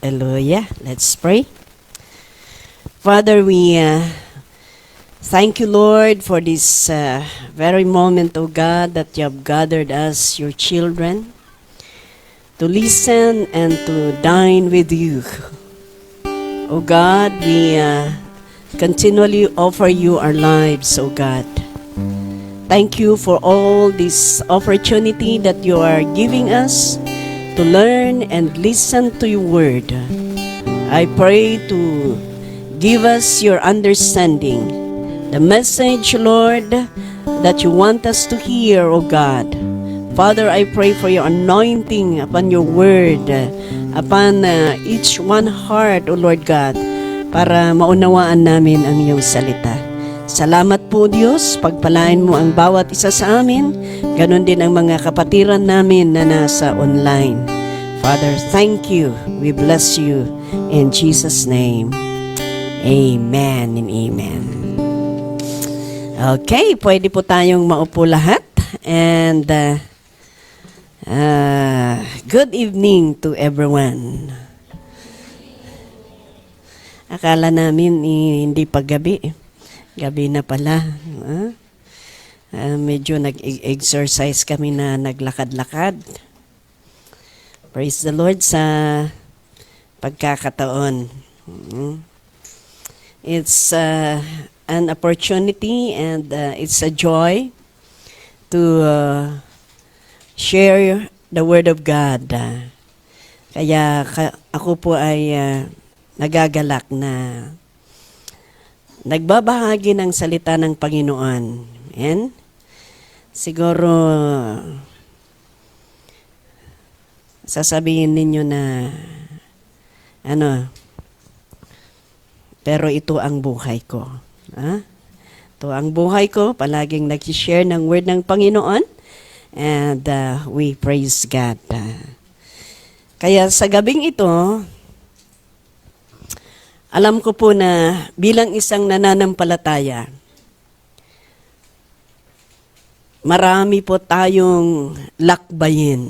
Hallelujah. Let's pray. Father, we thank you, Lord, for this very moment, O God, that you have gathered us, your children, to listen and to dine with you. O God, we continually offer you our lives, O God. Thank you for all this opportunity that you are giving us to learn and listen to your word. I pray to give us your understanding, the message, Lord, that you want us to hear, O God. Father, I pray for your anointing upon your word, upon each one heart, O Lord God, para maunawaan namin ang iyong salita. Salamat po, Diyos, pagpalain mo ang bawat isa sa amin, ganon din ang mga kapatiran namin na nasa online. Father, thank you. We bless you in Jesus' name. Amen and amen. Okay, pwede po tayong maupo lahat. And good evening to everyone. Akala namin hindi pa gabi. Gabi na pala. Medyo nag-exercise kami na naglakad-lakad. Praise the Lord sa pagkakataon. It's an opportunity and it's a joy to share the Word of God. Kaya ako po ay nagagalak na nagbabahagi ng salita ng Panginoon. Amen? Siguro sasabihin ninyo na pero ito ang buhay ko. Ito ang buhay ko, palaging nag-share ng word ng Panginoon, and we praise God. Kaya sa gabing ito, alam ko po na bilang isang nananampalataya, marami po tayong lakbayin.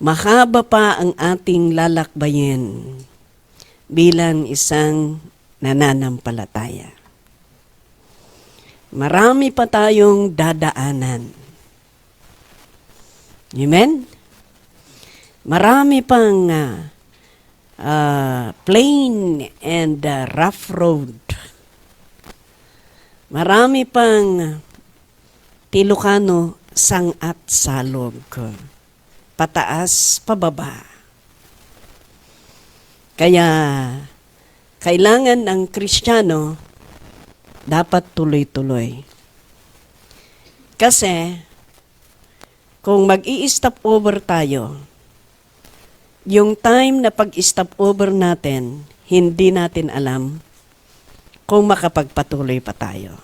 Mahaba pa ang ating lalakbayin bilang isang nananampalataya. Marami pa tayong dadaanan. Amen? Marami pang plain and rough road. Marami pang tilukano, sangat salog. Pataas, pababa. Kaya, kailangan ang Kristiyano dapat tuloy-tuloy. Kasi, kung mag-i-stop over tayo, yung time na pag-stop over natin, hindi natin alam kung makapagpatuloy pa tayo.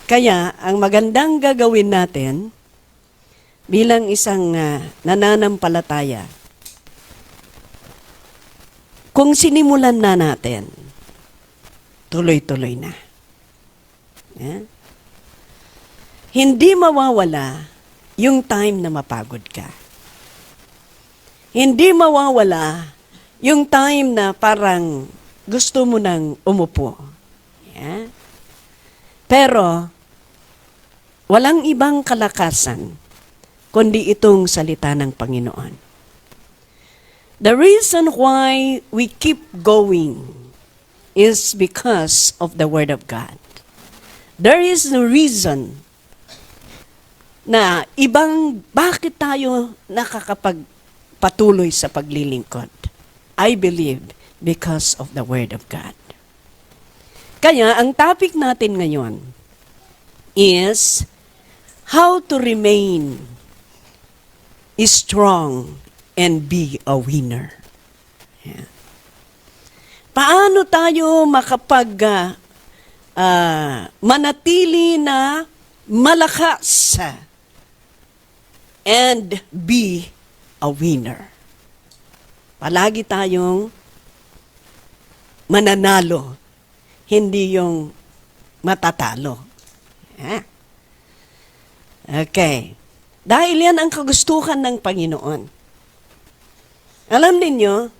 Kaya, ang magandang gagawin natin bilang isang nananampalataya, kung sinimulan na natin, tuloy-tuloy na. Hindi mawawala yung time na mapagod ka. Hindi mawawala yung time na parang gusto mo nang umupo. Pero, walang ibang kalakasan kundi itong salita ng Panginoon. The reason why we keep going is because of the Word of God. There is no reason na bakit tayo nakakapagpatuloy sa paglilingkod. I believe because of the Word of God. Kaya ang topic natin ngayon is how to remain strong and be a winner. Paano tayo manatili na malakas and be a winner? Palagi tayong mananalo, hindi yung matatalo. Okay. Dahil yan ang kagustuhan ng Panginoon. Alam ninyo,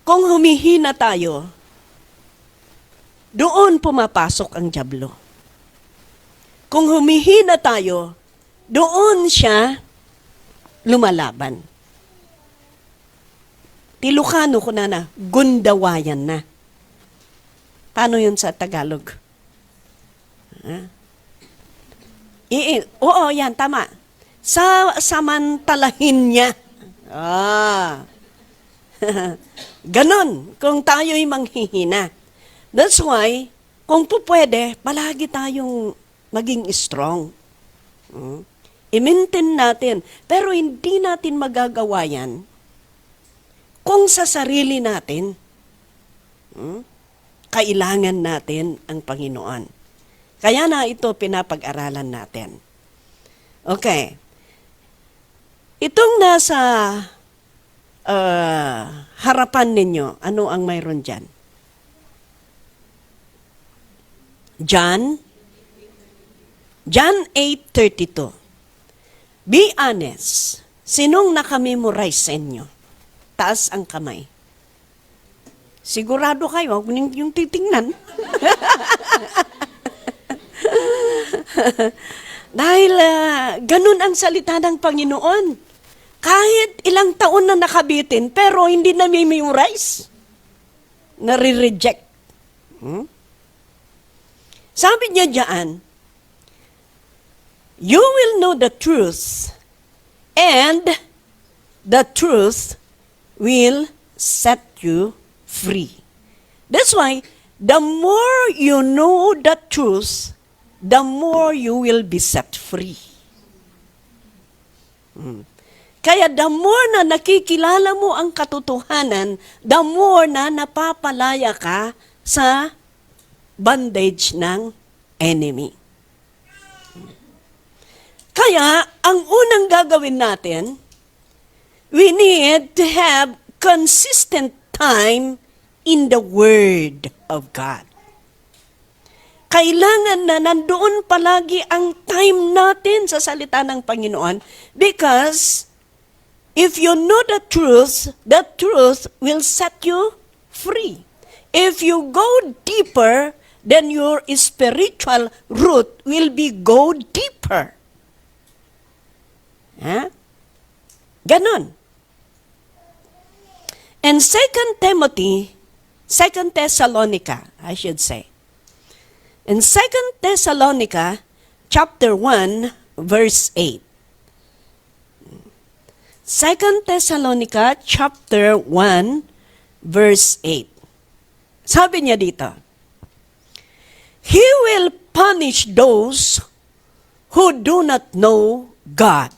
kung humihina tayo, doon pumapasok ang dyablo. Kung humihina tayo, doon siya lumalaban. Tilukano ko na, gundawayan na. Paano yun sa Tagalog? Oo, yan, tama. Samantalahin niya. Ganon, kung tayo'y manghihina. That's why, kung po pwede, palagi tayong maging strong. I-maintain natin. Pero hindi natin magagawa yan kung sa sarili natin, kailangan natin ang Panginoon. Kaya na ito pinapag-aralan natin. Okay. Itong nasa harapan ninyo, ano ang mayroon dyan? John 8:32. Be honest. Sinong nakamemorize sa inyo? Taas ang kamay. Sigurado kayo, huwag yung titingnan. Dahil ganun ang salita ng Panginoon. Kahit ilang taon na nakabitin, pero hindi na memorize. Nare-reject. Sabi niya diyan, you will know the truth, and the truth will set you free. That's why, the more you know the truth, the more you will be set free. Kaya the more na nakikilala mo ang katotohanan, the more na napapalaya ka sa bondage ng enemy. Kaya, ang unang gagawin natin, we need to have consistent time in the Word of God. Kailangan na nandoon palagi ang time natin sa salita ng Panginoon because if you know the truth will set you free. If you go deeper, then your spiritual root will be go deeper. Ganon. And 2 Thessalonica, I should say. In 2 Thessalonica, chapter 1, verse 8. 2 Thessalonica, chapter 1, verse 8. Sabi niya dito, He will punish those who do not know God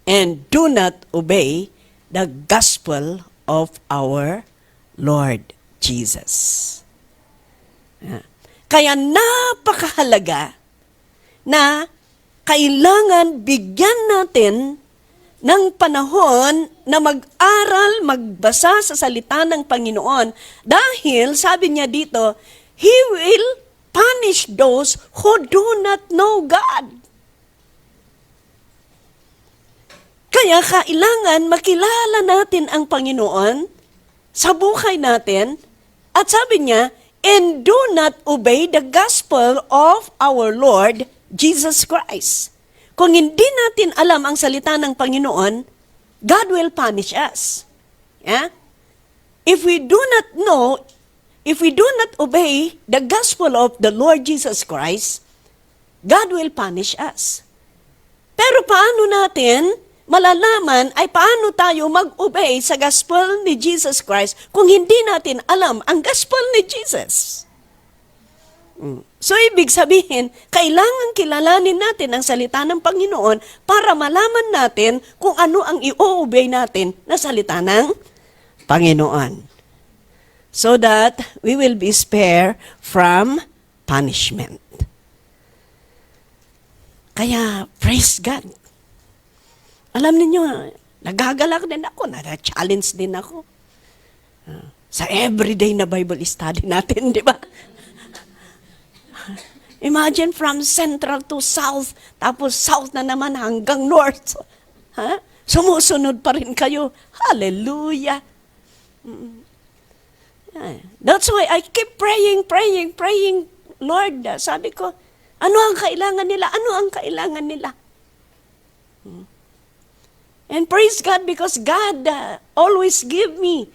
and do not obey the gospel of our Lord Jesus. Kaya napakahalaga na kailangan bigyan natin ng panahon na mag-aral, magbasa sa salita ng Panginoon dahil sabi niya dito, He will punish those who do not know God. Kaya kailangan makilala natin ang Panginoon sa buhay natin at sabi niya, and do not obey the gospel of our Lord Jesus Christ. Kung hindi natin alam ang salita ng Panginoon, God will punish us. Yeah? If we do not know, if we do not obey the gospel of the Lord Jesus Christ, God will punish us. Pero paano natin malalaman ay paano tayo mag-obey sa gospel ni Jesus Christ kung hindi natin alam ang gospel ni Jesus? So, ibig sabihin, kailangan kilalanin natin ang salita ng Panginoon para malaman natin kung ano ang i-obey natin na salita ng Panginoon. So that we will be spared from punishment. Kaya, praise God. Alam niyo, nagagalak din ako, na-challenge din ako. Sa everyday na Bible study natin, di ba? Imagine from central to south, tapos south na naman hanggang north. Ha? Sumusunod pa rin kayo. Hallelujah. That's why I keep praying. Lord, sabi ko, ano ang kailangan nila? Ano ang kailangan nila? And praise God because God always give me.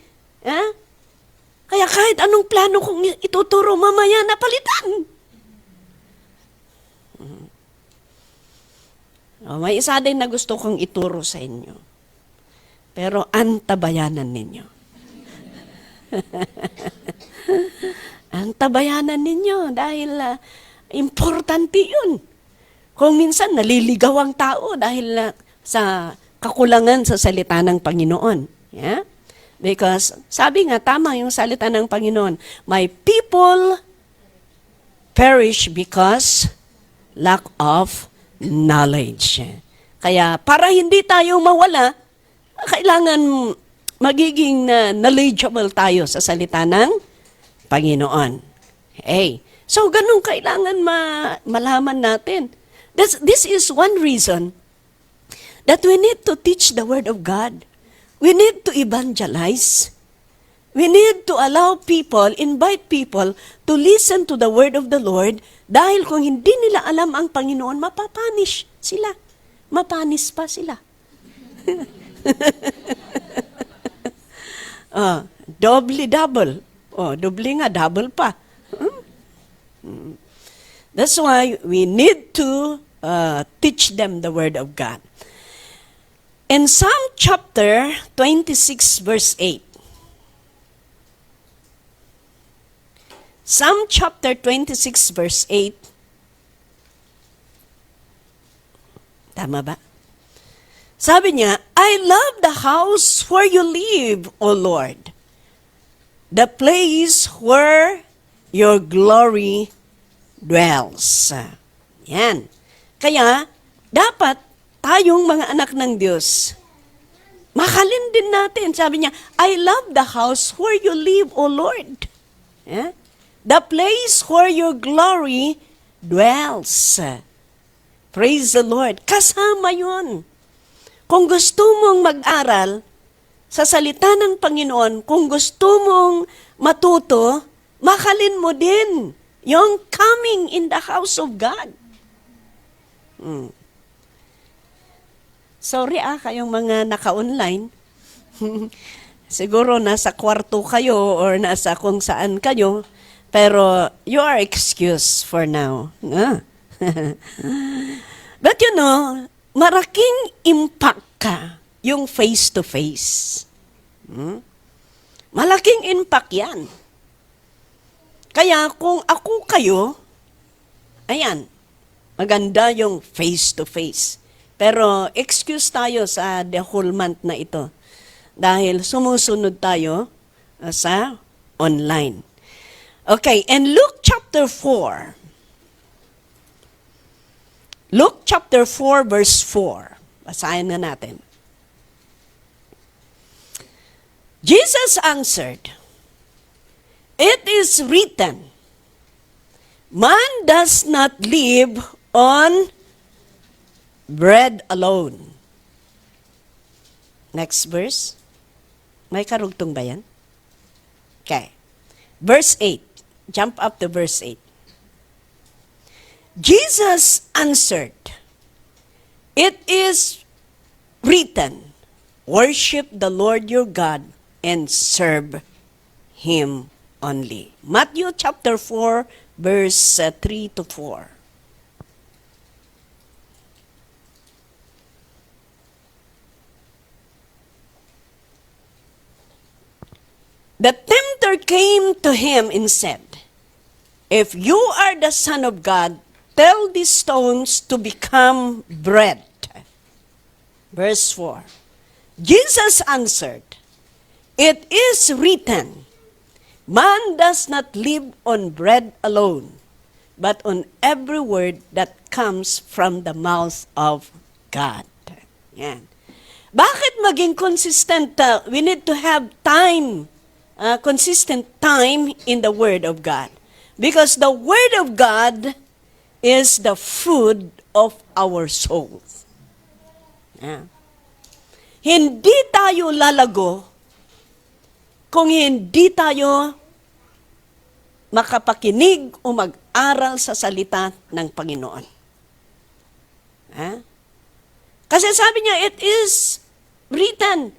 Kaya kahit anong plano kong ituturo, mamaya napalitan. May isa din na gusto kong ituro sa inyo. Pero antabayanan ninyo. Antabayanan ninyo dahil importante yun. Kung minsan naliligaw ang tao dahil sa kakulangan sa salita ng Panginoon. Yeah? Because sabi nga, tama yung salita ng Panginoon, my people perish because lack of knowledge. Kaya para hindi tayo mawala, kailangan magiging knowledgeable tayo sa salita ng Panginoon. Hey, so ganun kailangan malaman natin. This is one reason that we need to teach the Word of God. We need to evangelize. We need to allow people, invite people to listen to the word of the Lord dahil kung hindi nila alam ang Panginoon, mapapanish sila. Mapanis pa sila. Double. Doble nga, double pa. That's why we need to teach them the word of God. In Psalm chapter 26, verse 8, Psalm chapter 26, verse 8. Tama ba? Sabi niya, I love the house where you live, O Lord, the place where your glory dwells. Yan. Kaya, dapat tayong mga anak ng Diyos, mahalin din natin. Sabi niya, I love the house where you live, O Lord. Yeah? The place where your glory dwells. Praise the Lord. Kasama yun. Kung gusto mong mag-aral sa salita ng Panginoon, kung gusto mong matuto, mahalin mo din yung coming in the house of God. Sorry kayong mga naka-online. Siguro nasa kwarto kayo or nasa kung saan kayo, pero you are excused for now. But you know, malaking impact ka yung face-to-face. Malaking impact yan. Kaya kung ako kayo, ayan, maganda yung face-to-face. Pero excuse tayo sa the whole month na ito. Dahil sumusunod tayo sa online. Okay, and Luke chapter 4. Luke chapter 4 verse 4. Basahin na natin. Jesus answered, it is written, man does not live on bread alone. Next verse. May karugtong ba yan? Okay. Verse 8. Jump up to verse 8. Jesus answered, it is written, worship the Lord your God and serve Him only. Matthew chapter 4, verse 3 to 4. The tempter came to him and said, if you are the Son of God, tell these stones to become bread. Verse 4. Jesus answered, it is written, man does not live on bread alone, but on every word that comes from the mouth of God. Yan. Bakit maging consistent? We need to have time, consistent time in the Word of God. Because the Word of God is the food of our souls. Yeah. Hindi tayo lalago kung hindi tayo makapakinig o mag-aral sa salita ng Panginoon. Kasi sabi niya, it is written,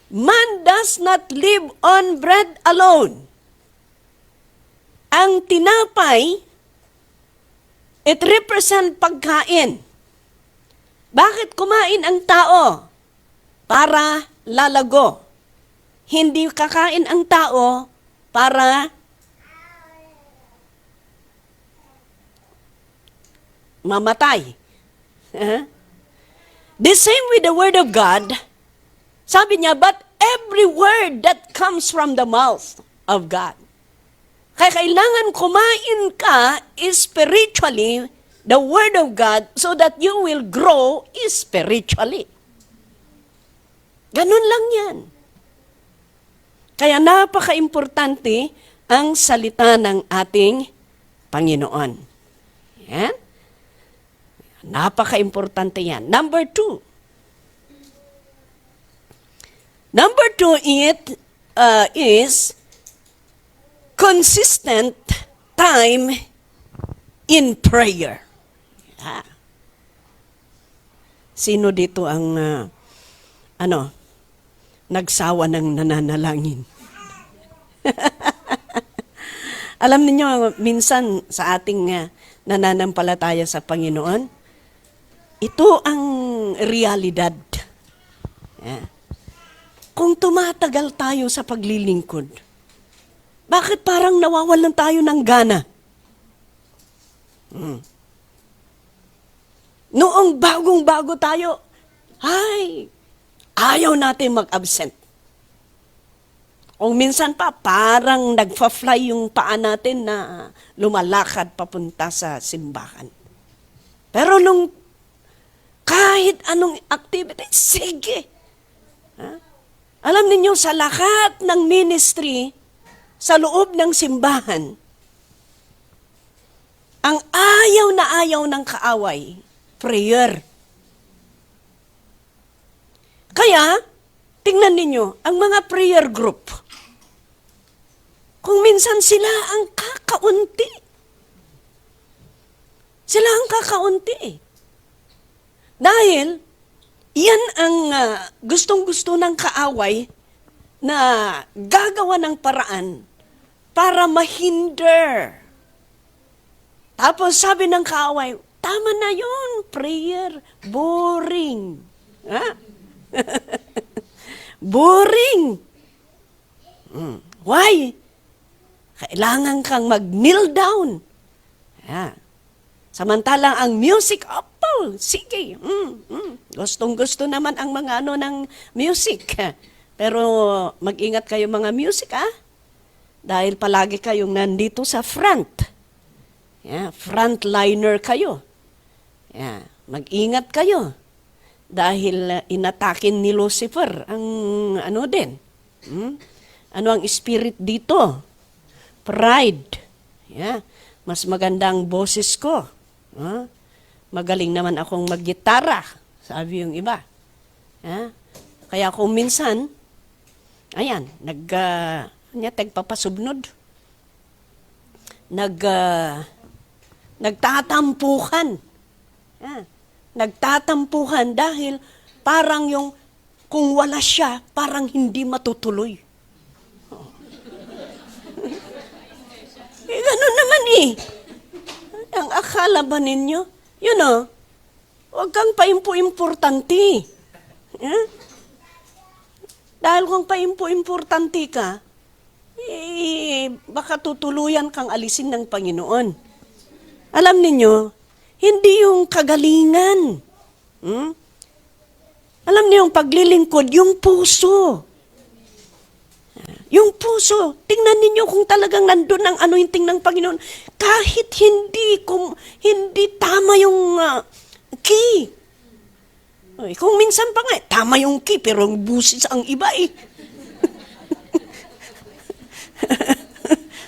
man does not live on bread alone. Ang tinapay, it represent pagkain. Bakit kumain ang tao? Para lalago. Hindi kakain ang tao para mamatay. The same with the Word of God. Sabi niya, but every word that comes from the mouth of God. Kaya kailangan kumain ka spiritually, the Word of God, so that you will grow spiritually. Ganun lang yan. Kaya napaka-importante ang salita ng ating Panginoon. Yan. Napaka-importante yan. Number two, is consistent time in prayer. Sino dito ang nagsawa ng nananalangin? Alam niyo, minsan sa ating nananampalataya sa Panginoon, ito ang realidad. Kung tumatagal tayo sa paglilingkod, bakit parang nawawalan tayo ng gana? Noong bagong-bago tayo, ayaw natin mag-absent. O minsan pa, parang nagfa-fly yung paa natin na lumalakad papunta sa simbahan. Pero nung kahit anong activity, sige. Alam niyo sa lahat ng ministry, sa loob ng simbahan, ang ayaw na ayaw ng kaaway, prayer. Kaya, tingnan ninyo, ang mga prayer group, kung minsan sila ang kakaunti. Sila ang kakaunti. Dahil, yan ang gustong-gusto ng kaaway na gagawa ng paraan para mahinder. Tapos sabi ng kaaway, tama na yun, prayer, boring. Boring. Why? Kailangan kang mag-kneel down. Samantalang ang music, sige. Gustong-gusto naman ang mga ng music. Pero mag-ingat kayo mga music, dahil palagi kayong nandito sa front. Frontliner kayo. Mag-ingat kayo. Dahil inatakin ni Lucifer ang din. Ano ang spirit dito? Pride. Mas magandang boses ko. Magaling naman akong maggitara, sabi yung iba. Kaya kung minsan, tagpapasubnod. Nagtatampukan. Nagtatampukan dahil parang yung kung wala siya, parang hindi matutuloy. Ganun naman Ang akala ba ninyo? Huwag kang paimpo-importante. Dahil kung paimpo-importante ka, baka tutuluyan kang alisin ng Panginoon. Alam ninyo, hindi yung kagalingan. Alam niyo yung paglilingkod, yung puso. Yung puso, tingnan ninyo kung talagang nandun ang anointing ng Panginoon. Kahit hindi tama yung key. Kung minsan pa nga, tama yung key, pero busis ang iba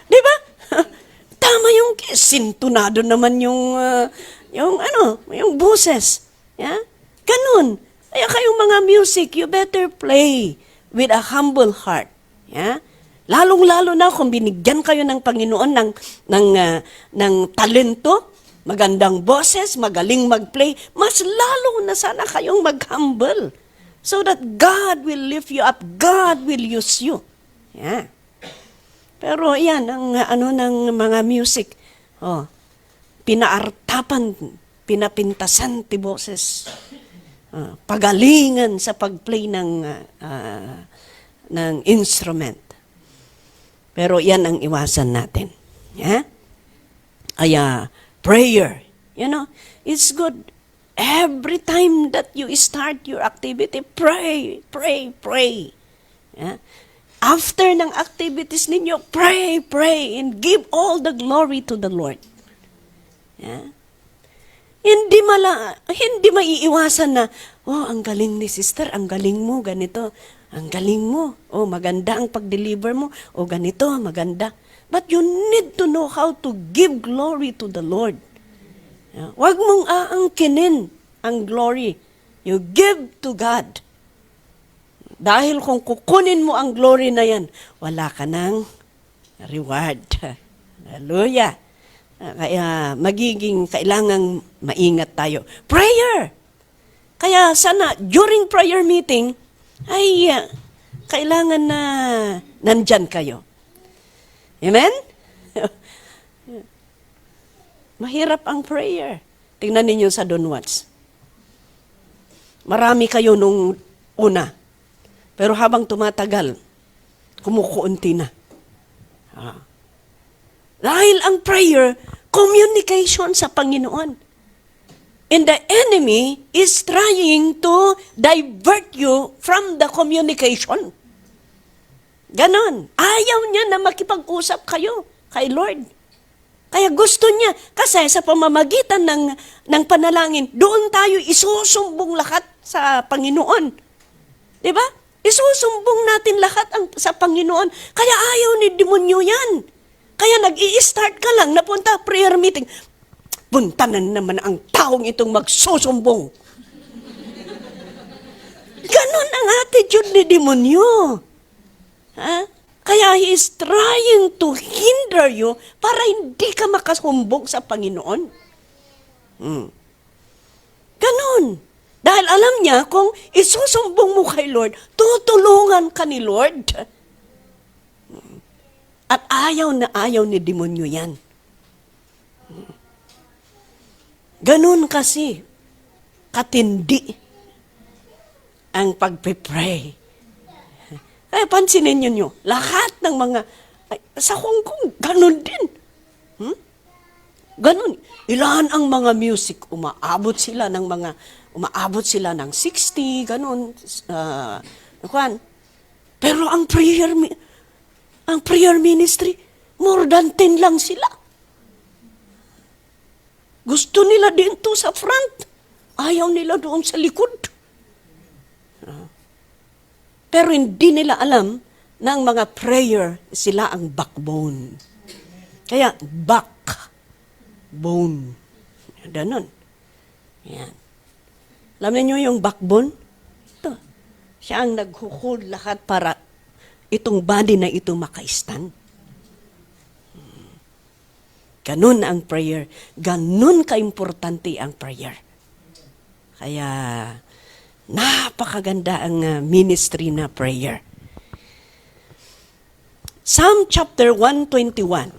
Di ba? Tama yung key, sintunado naman yung boses. Yeah? Ganun. Kaya kayong mga music, you better play with a humble heart. Yeah? Lalong-lalo na kung binigyan kayo ng Panginoon ng talento, magandang boses, magaling mag-play, mas lalo na sana kayong mag-humble. So that God will lift you up, God will use you. Yeah. Pero yan, ang ng mga music, pinaartapan, pinapintasan ti boses, pagalingan sa pagplay ng instrument. Pero yan ang iwasan natin. Yeah? Prayer, it's good. Every time that you start your activity, pray. Yeah? After ng activities ninyo, pray, and give all the glory to the Lord. Yeah? Hindi maiiwasan na, ang galing ni sister, ang galing mo, ganito, ang galing mo, maganda ang pag-deliver mo, ganito, maganda. But you need to know how to give glory to the Lord. Yeah? Huwag mong aangkinin ang glory. You give to God. Dahil kung kukunin mo ang glory na yan, wala ka ng reward. Hallelujah. Kaya kailangang maingat tayo. Prayer! Kaya sana, during prayer meeting, ay kailangan na nandyan kayo. Amen? Mahirap ang prayer. Tingnan ninyo sa Don Watts. Marami kayo nung una. Pero habang tumatagal, kumukunti na. Dahil ang prayer, communication sa Panginoon. And the enemy is trying to divert you from the communication. Ganon. Ayaw niya na makipag-usap kayo kay Lord. Kaya gusto niya, kasi sa pamamagitan ng panalangin, doon tayo isusumbong lahat sa Panginoon. Diba? Isusumbong natin lahat sa Panginoon. Kaya ayaw ni demonyo yan. Kaya nag-i-start ka lang, napunta prayer meeting. Punta na naman ang taong itong magsusumbong. Ganon ang attitude ni demonyo. Kaya he is trying to hinder you para hindi ka makasumbong sa Panginoon. Ganon. Dahil alam niya, kung isusumbong mo kay Lord, tutulungan ka ni Lord. At ayaw ni demonyo yan. Ganun kasi, katindi ang pagpipray. Kaya pansinin nyo, lahat ng mga, sa Hong Kong, ganun din. Ganun. Ilan ang mga music, umaabot sila ng 60, ganun. Pero ang prayer ministry, more than 10 lang sila. Gusto nila dito sa front. Ayaw nila doon sa likod. Pero hindi nila alam na ang mga prayer, sila ang backbone. Kaya, backbone. Ganon. Yan. Alam niyo yung backbone? Ito. Siya ang naghuhold lahat para itong body na ito maka-stand. Ganun ang prayer. Ganun ka-importante ang prayer. Kaya, napakaganda ang ministry na prayer. Psalm chapter 121,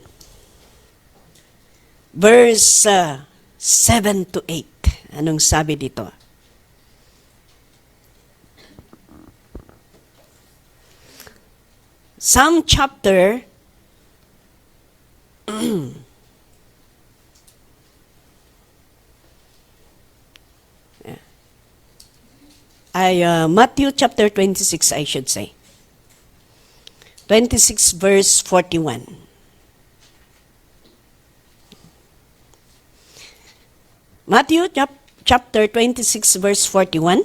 verse 7 to 8. Anong sabi dito? Psalm chapter Matthew chapter 26, I should say. 26 verse 41. Matthew chapter 26 verse 41.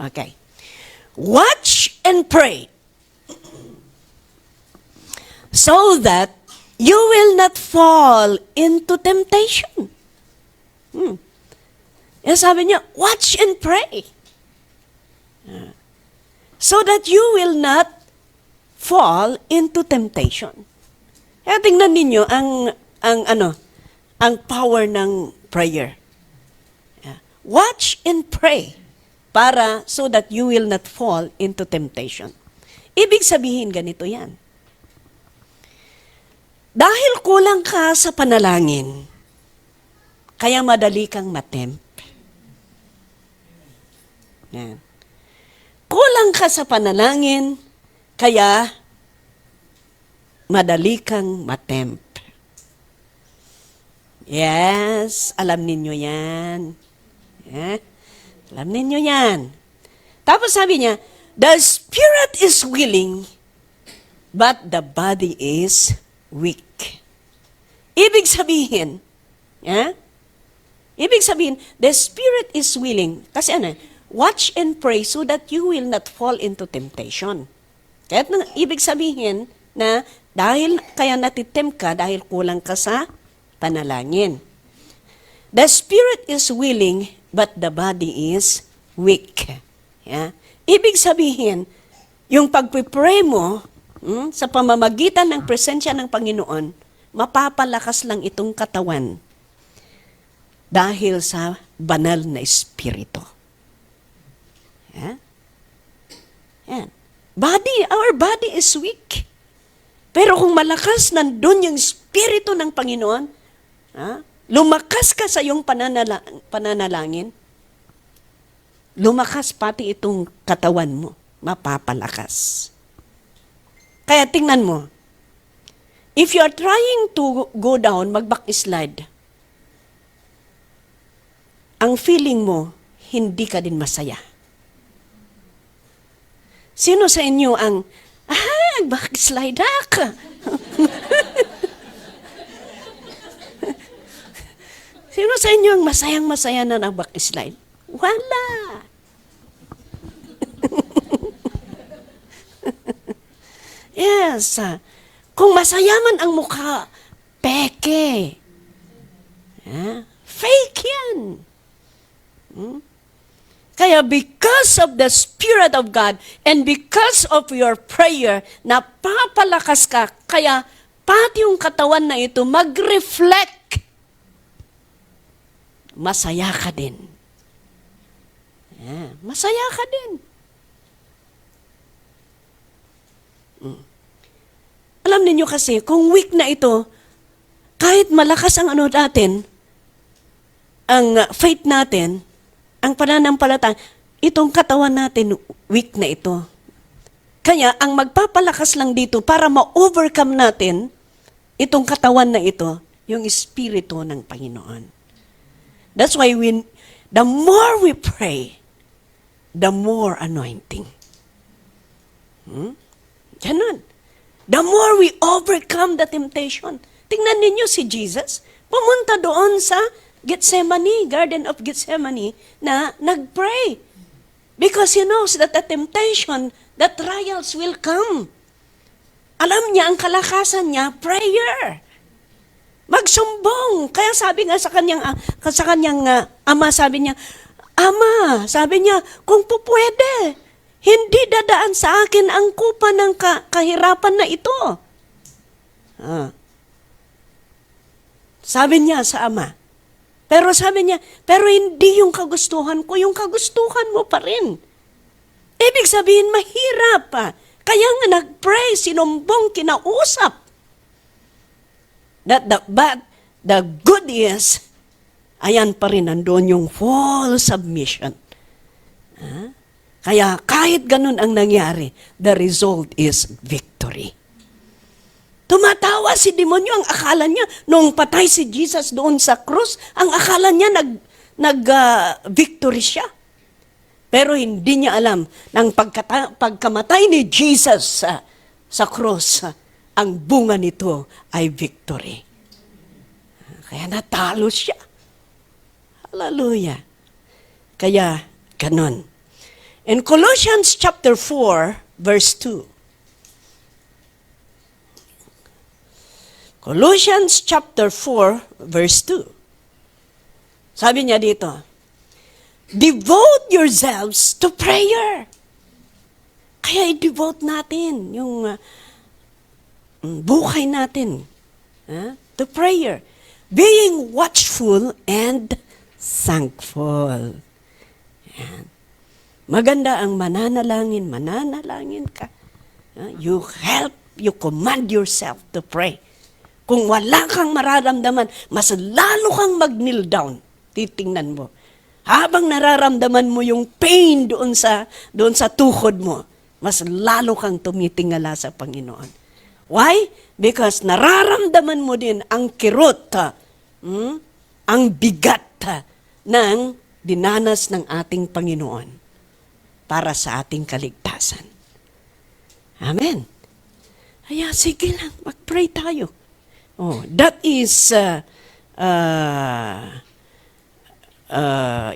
Okay. Watch and pray so that you will not fall into temptation. Sabi niya, watch and pray. So that you will not fall into temptation. Kaya tingnan ninyo ang power ng prayer. Watch and pray para so that you will not fall into temptation. Ibig sabihin ganito yan. Dahil kulang ka sa panalangin, kaya madali kang matempt. Yan. Kulang ka sa panalangin, kaya madali kang matempt. Yes, alam ninyo yan. Alam ninyo yan. Tapos sabi niya, the spirit is willing, but the body is weak. Ibig sabihin, the spirit is willing. Kasi watch and pray so that you will not fall into temptation. Kaya ibig sabihin na dahil kaya natitempt ka dahil kulang ka sa panalangin. The spirit is willing, but the body is weak. Ibig sabihin, yung pagpipray mo sa pamamagitan ng presensya ng Panginoon, mapapalakas lang itong katawan dahil sa banal na espiritu. Our body is weak. Pero kung malakas nandun yung espiritu ng Panginoon, lumakas ka sa iyong pananalangin, lumakas pati itong katawan mo, mapapalakas. Kaya tingnan mo, if you are trying to go down, mag-backslide, ang feeling mo, hindi ka din masaya. Sino sa inyo ang, backslide ka? Sino sa inyo ang masayang-masaya na backslide? Wala. Yes. Kung masayaman ang mukha, peke. Fake yan. Kaya because of the Spirit of God and because of your prayer, napapalakas ka, kaya pati yung katawan na ito mag-reflect. Masaya ka din. Masaya ka din. Alam niyo kasi, kung weak na ito, kahit malakas ang natin, ang faith natin, ang pananampalataya, itong katawan natin, weak na ito. Kaya, ang magpapalakas lang dito para ma-overcome natin itong katawan na ito, yung espiritu ng Panginoon. That's why the more we pray, the more anointing. Ganun. The more we overcome the temptation. Tingnan ninyo si Jesus, pumunta doon sa Gethsemane, Garden of Gethsemane, na nag-pray. Because he knows that the temptation, the trials will come. Alam niya, ang kalakasan niya, prayer. Magsumbong. Kaya sabi nga sa kanyang ama, sabi niya, Ama, sabi niya, kung pupwede, hindi dadaan sa akin ang kupa ng kahirapan na ito. Sabi niya sa ama. Pero sabi niya, pero hindi yung kagustuhan ko, yung kagustuhan mo pa rin. Ibig sabihin, mahirap pa. Kaya nga nag-pray, sinumbong, kinausap. But the good is, ayan pa rin, nandoon yung full submission. Kaya kahit ganun ang nangyari, the result is victory. Tumatawa si demonyo, ang akala niya, nung patay si Jesus doon sa krus, ang akala niya nag-victory siya. Pero hindi niya alam, nang pagkamatay ni Jesus sa krus, ang bunga nito ay victory. Kaya natalo siya. Hallelujah. Kaya, ganon. In Colossians chapter 4, verse 2, Colossians chapter 4, verse 2. Sabi niya dito, devote yourselves to prayer. Kaya i-devote natin yung buhay natin to prayer. Being watchful and thankful. Yan. Maganda ang mananalangin ka. You command yourself to pray. Kung wala kang mararamdaman, mas lalo kang mag-kneel down. Titingnan mo. Habang nararamdaman mo yung pain doon sa tuhod mo, mas lalo kang tumitingala sa Panginoon. Why? Because nararamdaman mo din ang kirot, ang bigat ng dinanas ng ating Panginoon para sa ating kaligtasan. Amen. Kaya sige lang, mag-pray tayo. That is,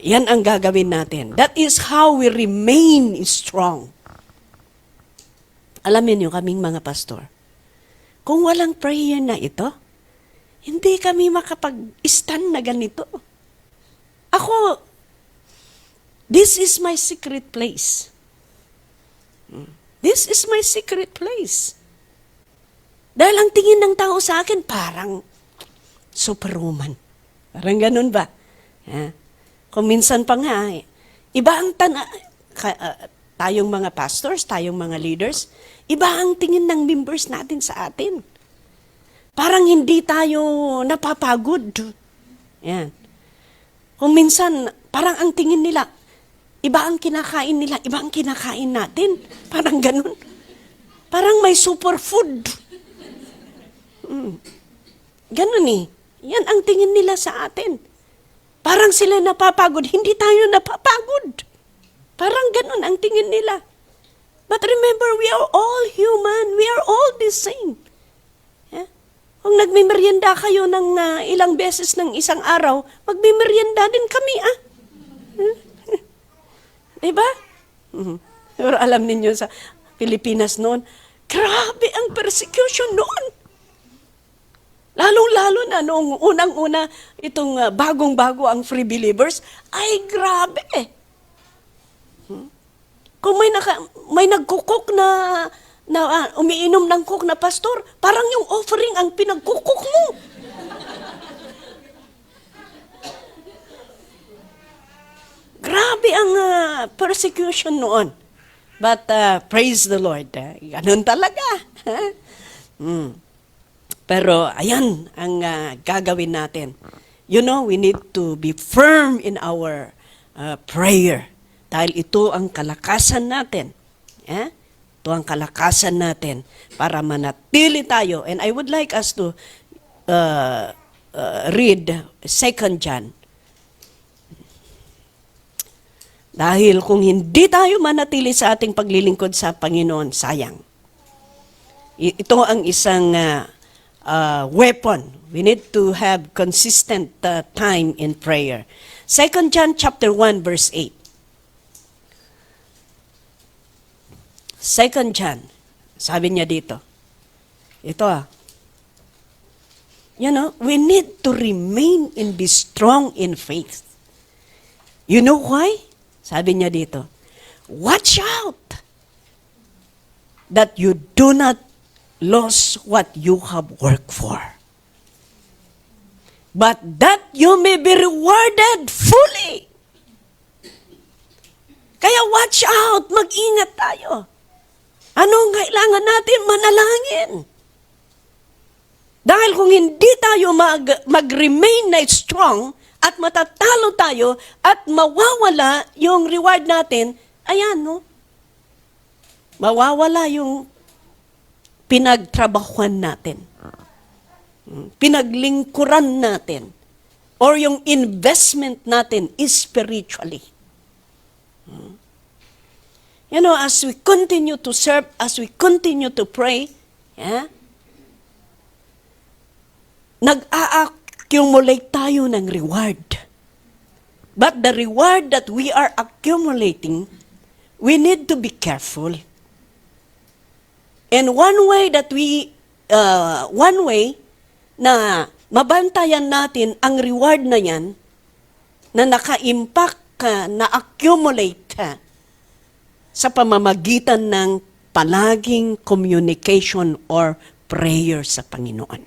yan ang gagawin natin. That is how we remain strong. Alamin niyo kaming mga pastor, kung walang prayer na ito, hindi kami makapag-stand na ganito. Ako, this is my secret place. This is my secret place. Dahil ang tingin ng tao sa akin, parang superwoman. Parang ganun ba? Kung minsan pa nga, iba ang tayong mga pastors, tayong mga leaders, iba ang tingin ng members natin sa atin. Parang hindi tayo napapagod. Yan. Kung minsan, parang ang tingin nila, iba ang kinakain nila, iba ang kinakain natin. Parang ganun. Parang may superfood. Ganun eh. Yan ang tingin nila sa atin. Parang sila napapagod, hindi tayo napapagod. Parang ganun ang tingin nila. But remember, we are all human. We are all the same. Kung nagmimerienda kayo ng ilang beses ng isang araw, magmimerienda din kami, Diba? Pero alam ninyo sa Pilipinas noon, grabe ang persecution noon. Lalong-lalo na noong unang-una, itong bagong-bago ang free believers, ay grabe. Kung may nagkukok na umiinom ng coke na pastor, parang yung offering ang pinagkukok mo. Grabe ang persecution noon. But praise the Lord. Ganun talaga. Pero ayan ang gagawin natin. You know, we need to be firm in our prayer. Dahil ito ang kalakasan natin. Ito ang kalakasan natin para manatili tayo. And I would like us to read 2 John. Dahil kung hindi tayo manatili sa ating paglilingkod sa Panginoon, sayang. Ito ang isang weapon. We need to have consistent time in prayer. 2 John chapter 1 verse 8. 2 John, sabi niya dito. Ito You know, we need to remain and be strong in faith. You know why? Sabi niya dito, watch out that you do not lose what you have worked for, but that you may be rewarded fully. Kaya watch out, mag-ingat tayo. Anong kailangan natin? Manalangin. Dahil kung hindi tayo mag-remain na strong at matatalo tayo at mawawala yung reward natin, ayan, no? Mawawala yung pinagtrabahuan natin. Pinaglingkuran natin. Or yung investment natin is spiritually. You know, as we continue to serve, as we continue to pray, nag-a-accumulate tayo ng reward. But the reward that we are accumulating, we need to be careful. And one way na mabantayan natin ang reward na yan, na naka-impact ka, na-accumulate ka sa pamamagitan ng palaging communication or prayer sa Panginoon.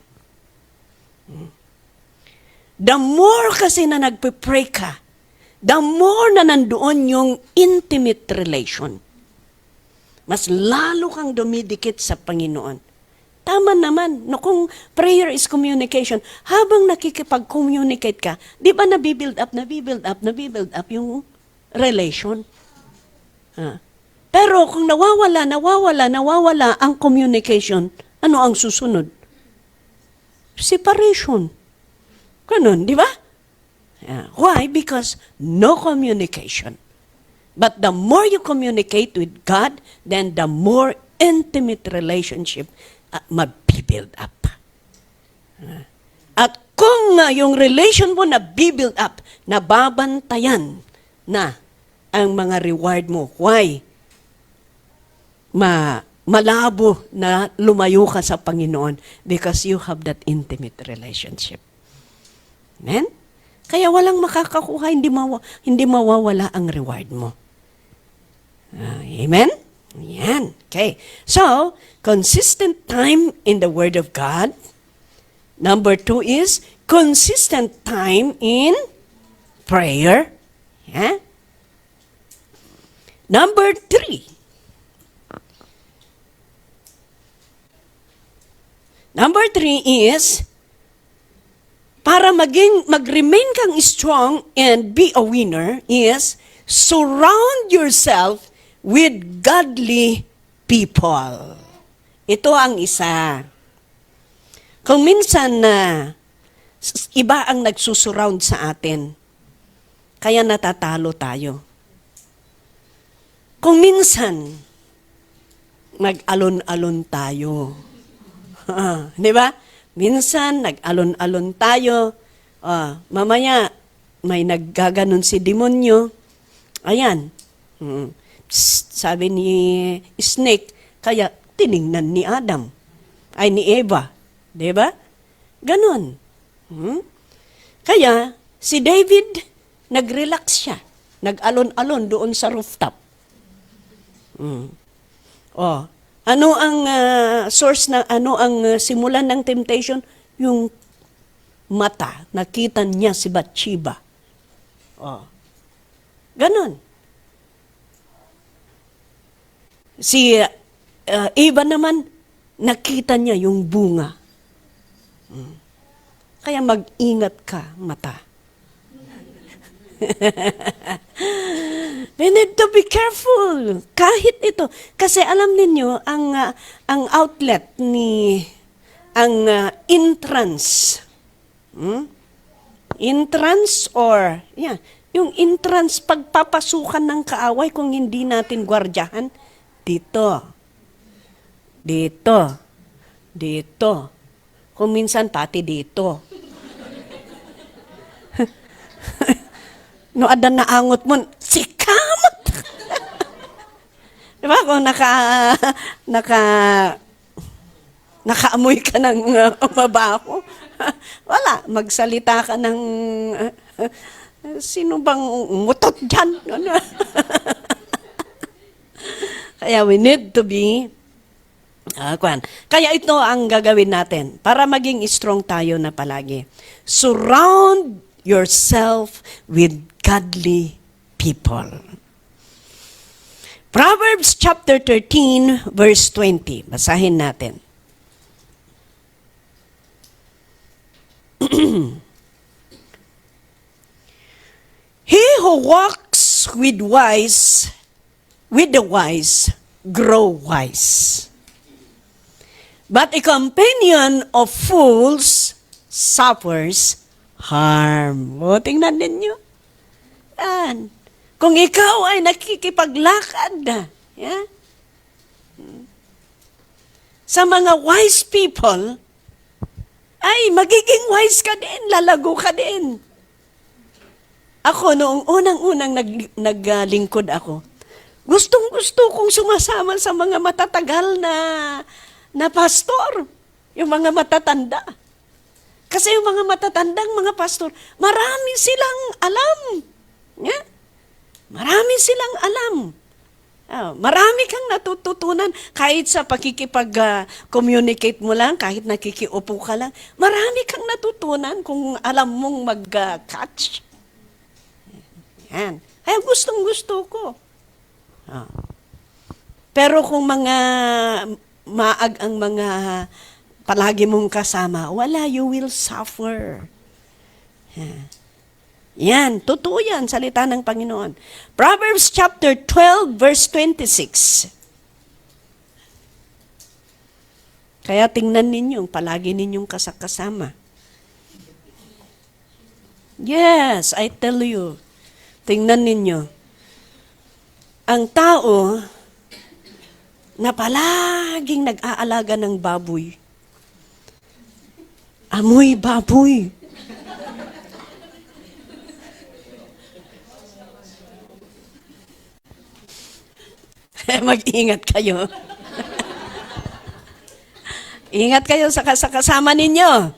The more kasi na nagpe-pray ka, the more na nandoon yung intimate relation, mas lalo kang dumidikit sa Panginoon. Tama naman, no, kung prayer is communication, habang nakikipag-communicate ka, di ba nabibuild up yung relation? Pero kung nawawala ang communication, ano ang susunod? Separation. Ganun, di ba? Why? Because no communication. But the more you communicate with God, then the more intimate relationship mag-build up. At kung yung relation mo na build up, nababantayan na ang mga reward mo. Why? Malabo na lumayo ka sa Panginoon because you have that intimate relationship. Amen? Kaya walang makakakuha, hindi mawawala ang reward mo. Amen? Yan. Okay. So, consistent time in the Word of God. Number 2 is consistent time in prayer. Yeah? Number 3. Number 3 is para mag-remain kang strong and be a winner is surround yourself with godly people. Ito ang isa. Kung minsan na iba ang nagsusurround sa atin, kaya natatalo tayo. Kung minsan, nag-alon-alon tayo. Di ba? Minsan, nag-alon-alon tayo. Mamaya, may naggaganon si demonyo. Ayan. Sabi ni Snake, kaya tiningnan ni Adam. Ay, ni Eva. Diba? Ganon. Kaya, si David, nag-relax siya. Nag-alon-alon doon sa rooftop. Ano ang source na, ano ang simulan ng temptation? Yung mata. Nakita niya si Bathsheba. Ganon. Si Eva naman, nakita niya yung bunga. Kaya mag-ingat ka, mata. We need to be careful. Kahit ito. Kasi alam ninyo, ang outlet ang entrance. Entrance or, yung entrance, pagpapasukan ng kaaway kung hindi natin gwardyahan, dito. Kung minsan, pati dito. No, adan na angot mo, sikamot! Diba? Kung nakaamoy ka ng mabaho, wala, magsalita ka ng, sino bang mutot dyan? Kaya we need to be, kaya ito ang gagawin natin para maging strong tayo na palagi. Surround yourself with godly people. Proverbs chapter 13, verse 20. Basahin natin. He who walks with the wise, grow wise. But a companion of fools suffers harm. O, tingnan ninyo. Kung ikaw ay nakikipaglakad sa mga wise people, ay magiging wise ka din, lalago ka din. Ako, noong unang-unang naglingkod ako, gustong-gusto kong sumasama sa mga matatagal na pastor, yung mga matatanda. Kasi yung mga matatandang mga pastor, marami silang alam. Yeah? Marami silang alam. Marami kang natututunan kahit sa pakikipag-communicate mo lang, kahit nakikiupo ka lang. Marami kang natutunan kung alam mong mag-catch. Yan. Kaya gustong-gusto ko. Pero kung mga maag ang mga palagi mong kasama, wala, you will suffer. Yan, totoo yan, salita ng Panginoon. Proverbs chapter 12, verse 26. Kaya tingnan ninyo, palagi ninyong kasama. Yes, I tell you. Tingnan ninyo. Ang tao na palaging nag-aalaga ng baboy, amoy baboy. Mag-ingat kayo. Ingat kayo sa kasama ninyo.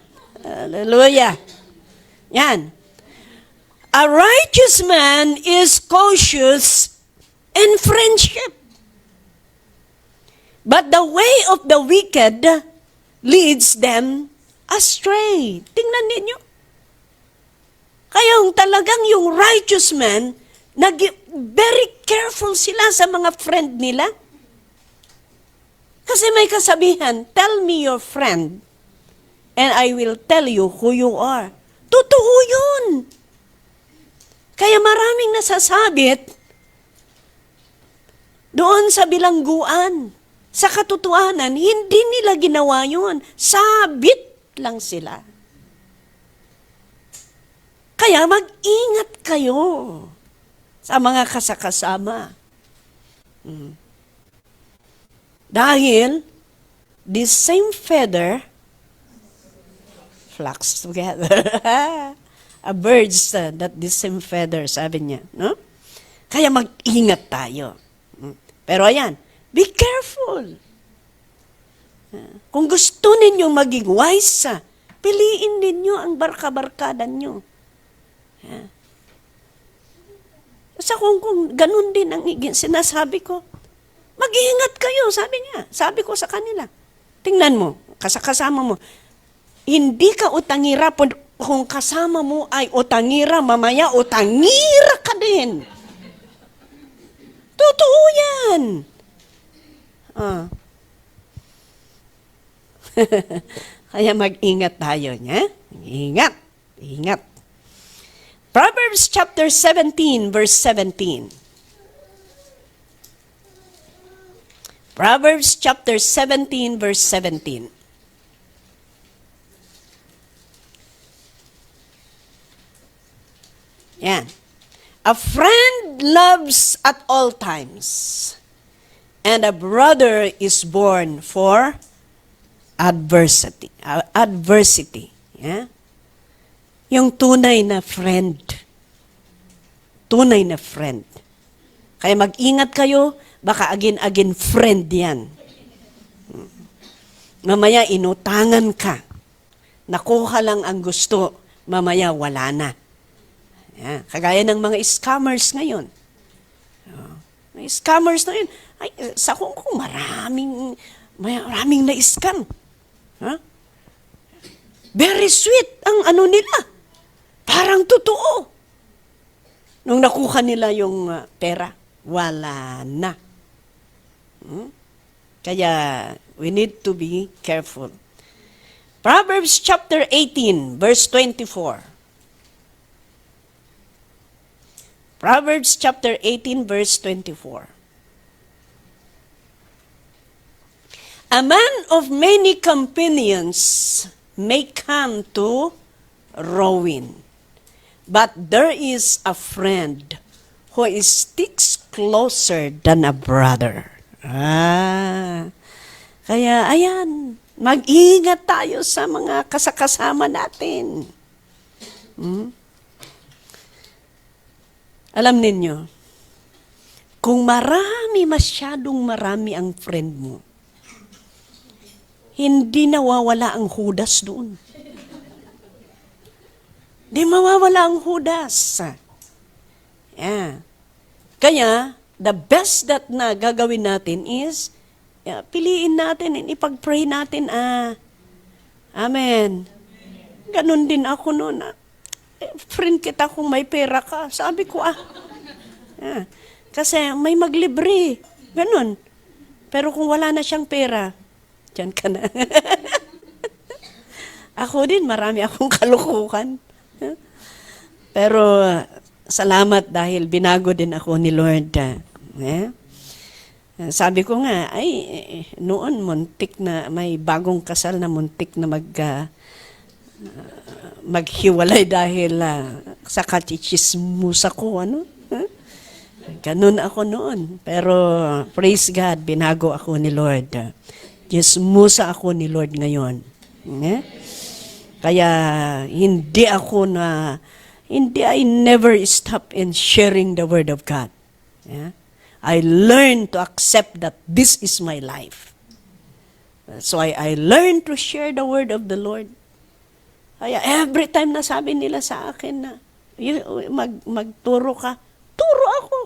Hallelujah. Yan. A righteous man is cautious in friendship. But the way of the wicked leads them astray. Tingnan ninyo. Kaya talagang yung righteous man, very careful sila sa mga friend nila. Kasi may kasabihan, tell me your friend, and I will tell you who you are. Totoo yun. Kaya maraming nasasabit doon sa bilangguan. Sa katotohanan, hindi nila ginawa yun. Sabit lang sila. Kaya mag-ingat kayo sa mga kasakasama. Dahil, the same feather flocks together. A birds that the same feather, sabi niya. No? Kaya mag-ingat tayo. Pero ayan, be careful. Kung gusto ninyo maging wise, piliin ninyo ang barka-barkada nyo. Sa kung ganun din ang sinasabi ko, mag-iingat kayo, sabi niya. Sabi ko sa kanila. Tingnan mo, kasama mo. Hindi ka utangira kung kasama mo ay utangira, mamaya utangira ka din. Totoo yan. Kaya mag-ingat tayo, niya. Ingat. Proverbs chapter 17, verse 17. Proverbs chapter 17, verse 17. Yan. A friend loves at all times, and a brother is born for adversity. Yeah? Yung tunay na friend. Tunay na friend. Kaya mag-ingat kayo, baka agin-agin friend yan. Mamaya inutangan ka. Nakuha lang ang gusto, mamaya wala na. Yeah. Kagaya ng mga scammers ngayon. Mga scammers na yun. Ay, sa kung maraming na-scam. Very sweet ang ano nila. Parang totoo. Nung nakuha nila yung pera, wala na. Kaya, we need to be careful. Proverbs chapter 18, verse 24. Proverbs chapter 18, verse 24. A man of many companions may come to ruin, but there is a friend who sticks closer than a brother. Kaya ayan, mag-ingat tayo sa mga kasakasama natin. Alam ninyo, kung masyadong marami ang friend mo, hindi nawawala ang hudas doon. Di mawawala ang Judas. Yeah. Kaya, the best that na gagawin natin is, piliin natin, ipag-pray natin, Amen. Ganon din ako noon. Friend kita kung may pera ka. Sabi ko, Yeah. Kasi may maglibre. Ganon. Pero kung wala na siyang pera, dyan ka na. Ako din, marami akong kalukukan. Pero salamat dahil binago din ako ni Lord. Sabi ko nga, noon muntik na, may bagong kasal na muntik na maghiwalay dahil sa kachichismus ako, Ganun ako noon. Pero praise God, binago ako ni Lord. Chismusa ako ni Lord ngayon. Kaya I never stop in sharing the Word of God. I learned to accept that this is my life. So I learned to share the Word of the Lord. Kaya every time na sabi nila sa akin na, magturo ka, turo ako.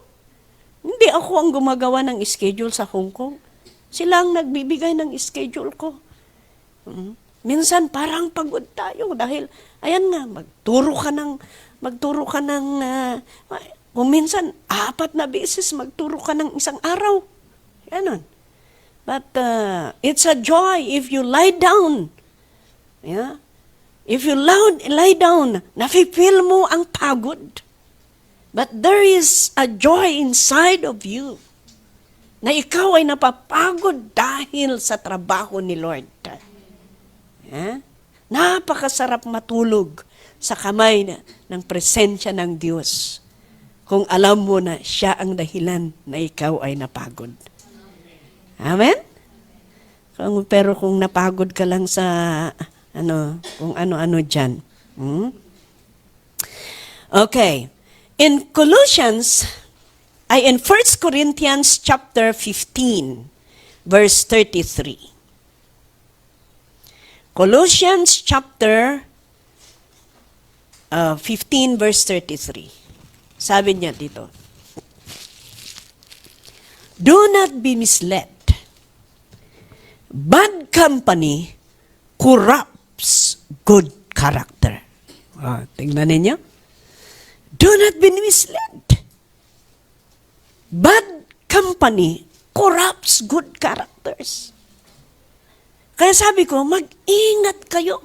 Hindi ako ang gumagawa ng schedule sa Hong Kong. Sila ang nagbibigay ng schedule ko. Minsan parang pagod tayo dahil, ayan nga, magturo ka ng, kung minsan, 4 na beses magturo ka ng isang araw. Ganon. But it's a joy if you lie down. Yeah? If you lie down, nafe-feel mo ang pagod. But there is a joy inside of you na ikaw ay napapagod dahil sa trabaho ni Lord. Napakasarap matulog sa kamay ng presensya ng Diyos kung alam mo na siya ang dahilan na ikaw ay napagod. Amen? Pero kung napagod ka lang sa kung ano-ano dyan. Okay. In Colossians, in 1 Corinthians chapter 15, verse 33. Colossians chapter 15, verse 33. Sabi niya dito, do not be misled. Bad company corrupts good character. Tingnan ninyo. Do not be misled. Bad company corrupts good characters. Kaya sabi ko, mag-ingat kayo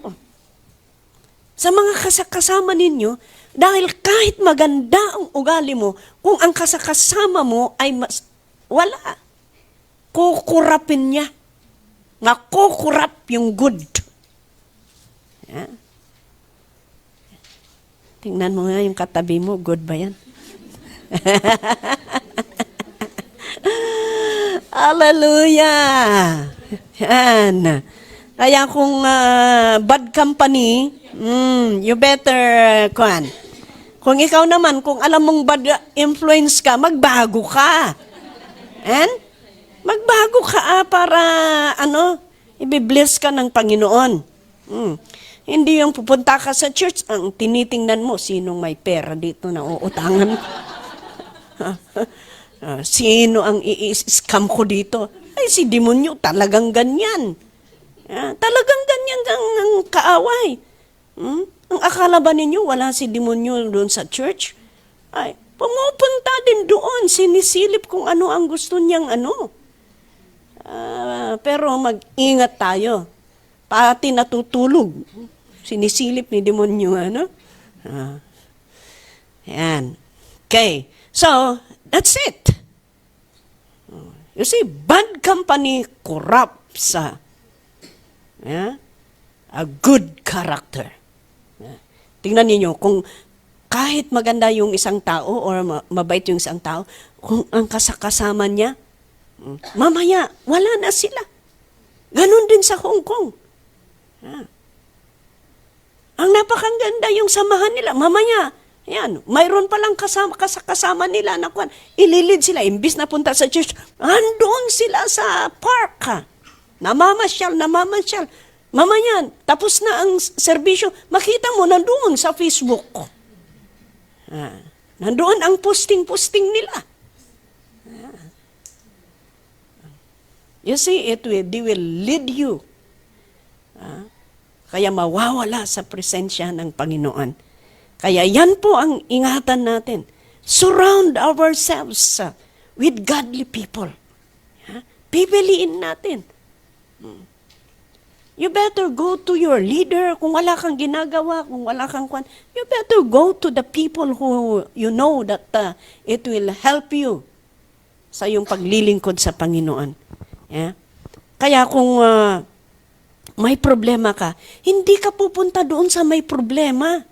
sa mga kasama ninyo dahil kahit maganda ang ugali mo, kung ang kasama mo ay wala, kukurapin niya. Kukurap yung good. Yeah. Tingnan mo nga yung katabi mo, good ba yan? Hallelujah! Yan. Kaya kung bad company, you better, kung ikaw naman, kung alam mong bad influence ka, magbago ka. And? Magbago ka para, i-bless ka ng Panginoon. Hindi yung pupunta ka sa church, ang tinitingnan mo, sinong may pera dito na uutangan. Sino ang i-scam ko dito? Ay, si demonyo, talagang ganyan. Talagang ganyan ang kaaway. Ang akala ba ninyo, wala si demonyo doon sa church? Ay, pumupunta din doon, sinisilip kung ano ang gusto niyang pero mag-ingat tayo. Pati natutulog. Sinisilip ni demonyo, Yan. Okay. So, that's it. You see, bad company corrupts a good character. Tingnan niyo kung kahit maganda yung isang tao or mabait yung isang tao, kung ang kasama niya, mamaya, wala na sila. Ganon din sa Hong Kong. Ang napakaganda yung samahan nila. Mamaya, yan, mayroon palang kasama nila na ililid sila. Imbis na punta sa church, andun sila sa park. Namamasyal. Mamaya, tapos na ang serbisyo, makita mo, nandoon sa Facebook. Nandoon ang posting-posting nila. You see, they will lead you. Kaya mawawala sa presensya ng Panginoon. Kaya yan po ang ingatan natin. Surround ourselves with godly people. Pipiliin natin. You better go to your leader kung wala kang ginagawa, kung wala kang kwan. You better go to the people who you know that it will help you sa iyong paglilingkod sa Panginoon. Yeah? Kaya kung may problema ka, hindi ka pupunta doon sa may problema.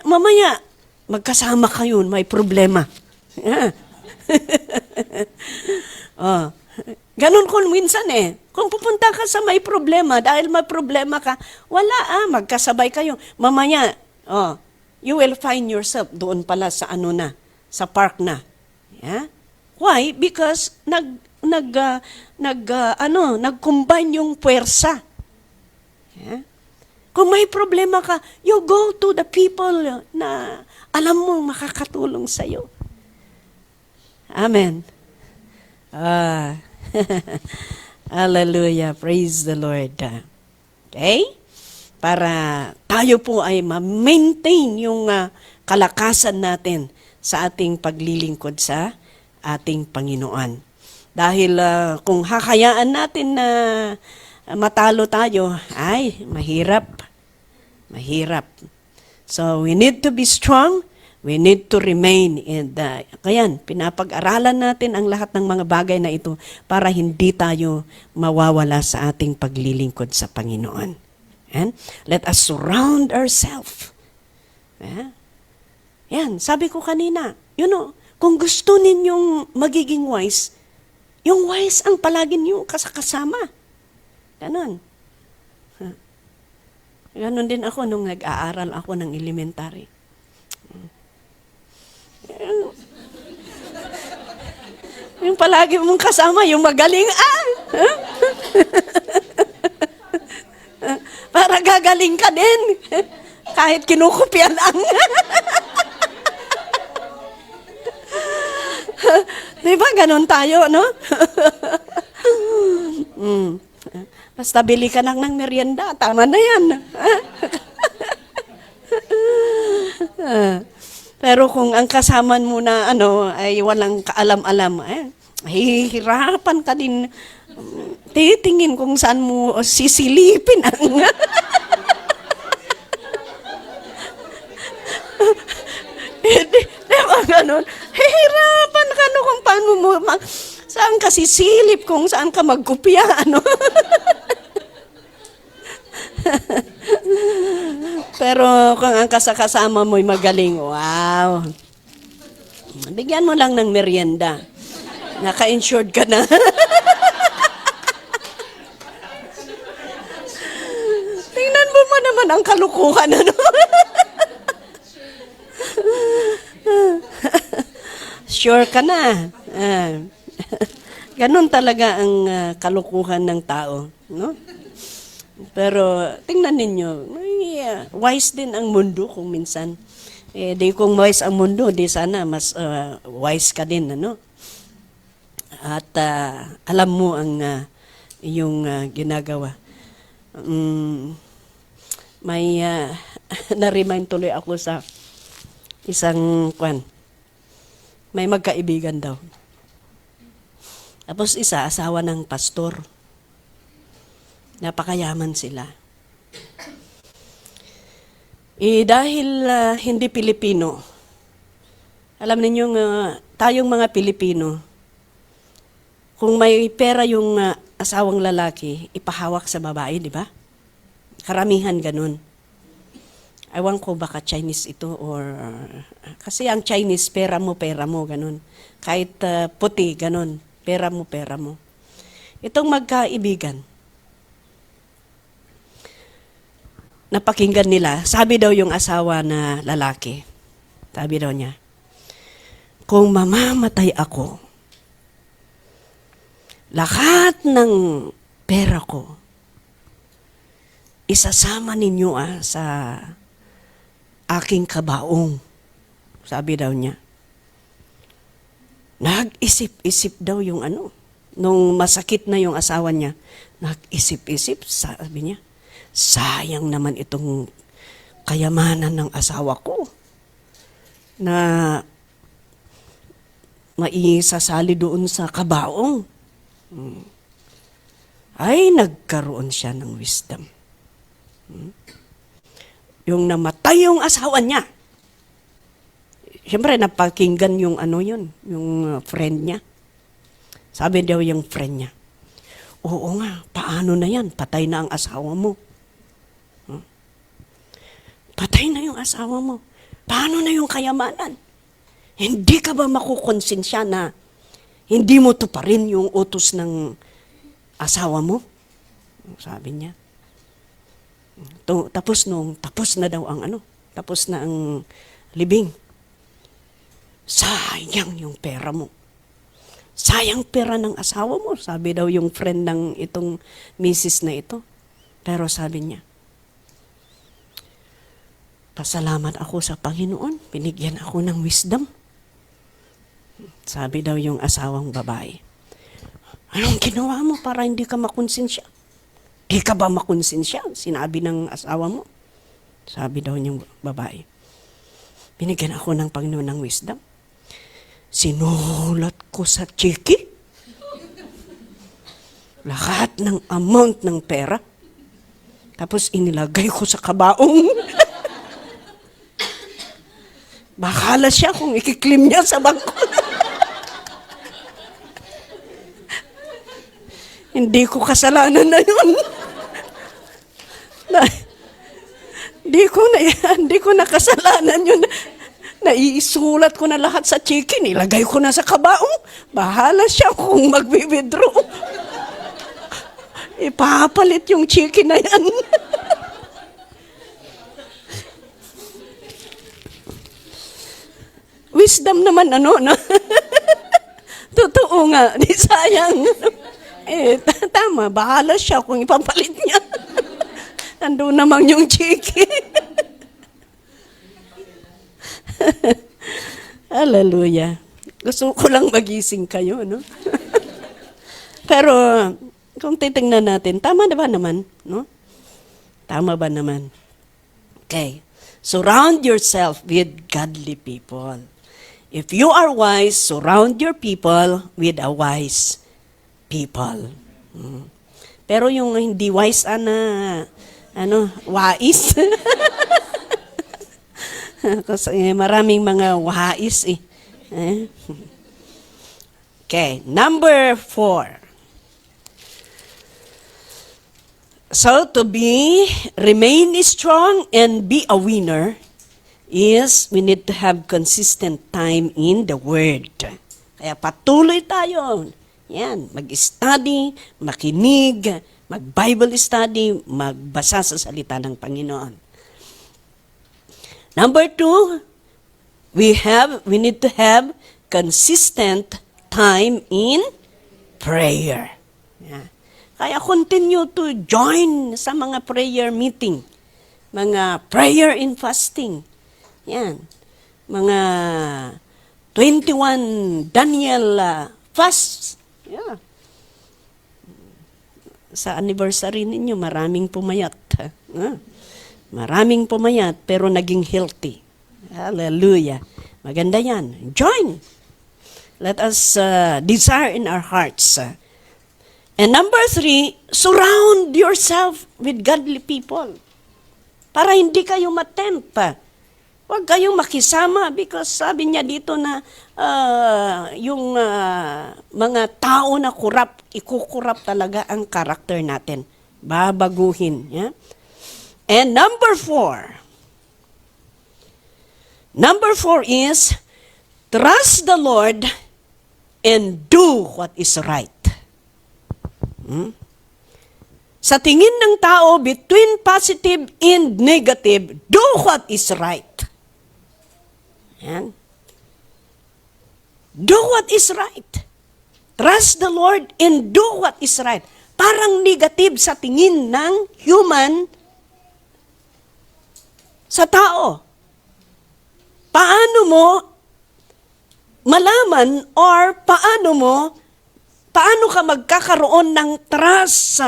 Mamaya, magkasama kayo, may problema. Yeah. Ganon kung minsan Kung pupunta ka sa may problema, dahil may problema ka, wala magkasabay kayo. Mamaya, you will find yourself doon pala sa sa park na. Yeah? Why? Because nag-combine yung puwersa. Yeah? Kung may problema ka, you go to the people na alam mo makakatulong sa'yo. Amen. Hallelujah. Praise the Lord. Okay? Para tayo po ay ma-maintain yung kalakasan natin sa ating paglilingkod sa ating Panginoon. Dahil kung hakayaan natin na matalo tayo, ay mahirap. Mahirap. So we need to be strong. We need to remain in kaya pinapag-aralan natin ang lahat ng mga bagay na ito para hindi tayo mawawala sa ating paglilingkod sa Panginoon. And let us surround ourselves. Yan, sabi ko kanina, kung gusto ninyong magiging wise, yung wise ang palagi niyo kasama. Ganon. Ganon din ako nung nag-aaral ako ng elementary. Yung palagi mong kasama, yung magaling, para gagaling ka din. Kahit kinukopya lang. Di ba, ganun tayo, no? Basta bili ka lang ng merienda, tama na yan. Pero kung ang kasaman mo na ay walang kaalam-alam, hihirapan ka din. Titingin kung saan mo sisilipin ang di ba ganun? Hihirapan ka kung paano mo saan ka sisilip, kung saan ka magkopya, Pero kung ang kasama mo'y magaling, wow. Bigyan mo lang ng merienda. Naka-insured ka na. Tingnan mo naman ang kalukuhan, Sure ka na. Ganon talaga ang kalukuhan ng tao, no? Pero tingnan ninyo, wise din ang mundo kung minsan. Di kung wise ang mundo, di sana mas wise ka din, At alam mo ang iyong ginagawa. May na-remind tuloy ako sa isang may magkaibigan daw. Tapos isa, asawa ng pastor. Napakayaman sila. Dahil hindi Pilipino, alam ninyong tayong mga Pilipino, kung may pera yung asawang lalaki, ipahawak sa babae, di ba? Karamihan ganun. Ewan ko baka Chinese ito or kasi ang Chinese, pera mo, ganun. Kahit puti, ganun. Pera mo. Itong magkaibigan, napakinggan nila, sabi daw yung asawa na lalaki, sabi daw niya, kung mamamatay ako, lahat ng pera ko, isasama ninyo sa aking kabaong. Sabi daw niya. Nag-isip-isip daw yung nung masakit na yung asawa niya, nag-isip-isip, sabi niya, sayang naman itong kayamanan ng asawa ko na maisasali doon sa kabaong. Ay, nagkaroon siya ng wisdom. Yung namatay yung asawa niya, siyempre napakinggan yung yung friend niya. Sabi daw yung friend niya, oo nga, paano na yan? Patay na ang asawa mo. Patay na yung asawa mo. Paano na yung kayamanan? Hindi ka ba makukonsensya na hindi mo to pa rin yung utos ng asawa mo? Sabi niya. Tapos na daw ang tapos na ang libing. Sayang yung pera mo. Sayang pera ng asawa mo, sabi daw yung friend ng itong misis na ito. Pero sabi niya, pasalamat ako sa Panginoon, binigyan ako ng wisdom. Sabi daw yung asawang babae, anong ginawa mo para hindi ka makonsensya? Di ka ba makonsensya? Sinabi ng asawa mo. Sabi daw niyang babae, binigyan ako ng Panginoon ng wisdom. Sinulat ko sa cheque lahat ng amount ng pera. Tapos inilagay ko sa kabaong. Bahala siya kung ikiklim niya sa bangko. Hindi ko kasalanan na yun. Hindi ko na kasalanan yun. Naiisulat ko na lahat sa cheque, nilagay ko na sa kabaong. Bahala siya kung magwi-withdraw. Ipapalit yung cheque na yan. Wisdom naman na? Totoo nga, di sayang. Tama, bahala siya kung ipapalit niya. Nandun naman yung cheque. Hallelujah. Gusto ko lang magising kayo, no? Pero, kung titingnan natin, tama na ba naman, no? Tama ba naman? Okay. Surround yourself with godly people. If you are wise, surround your people with a wise people. Pero yung hindi wise, wais. Kasi maraming mga wais eh. Okay, number 4. So to remain strong and be a winner is we need to have consistent time in the Word. Kaya patuloy tayo. Yan, mag-study, makinig, mag-Bible study, magbasa sa salita ng Panginoon. Number 2, we need to have consistent time in prayer. Yeah. Kaya continue to join sa mga prayer meeting, mga prayer and fasting. Yan. Mga 21 Daniel fasts. Yeah. Sa anniversary ninyo, maraming pumayat. Maraming pumayat pero naging healthy. Hallelujah. Maganda yan. Join. Let us desire in our hearts. And number 3, surround yourself with godly people. Para hindi kayo matempt. Huwag kayong makisama because sabi niya dito na yung mga tao na ikukurap talaga ang karakter natin. Babaguhin. Yeah? And number 4 is trust the Lord and do what is right. Sa tingin ng tao, between positive and negative, do what is right. Yan. Do what is right. Trust the Lord and do what is right. Parang negative sa tingin ng human sa tao. Paano mo malaman or paano ka magkakaroon ng trust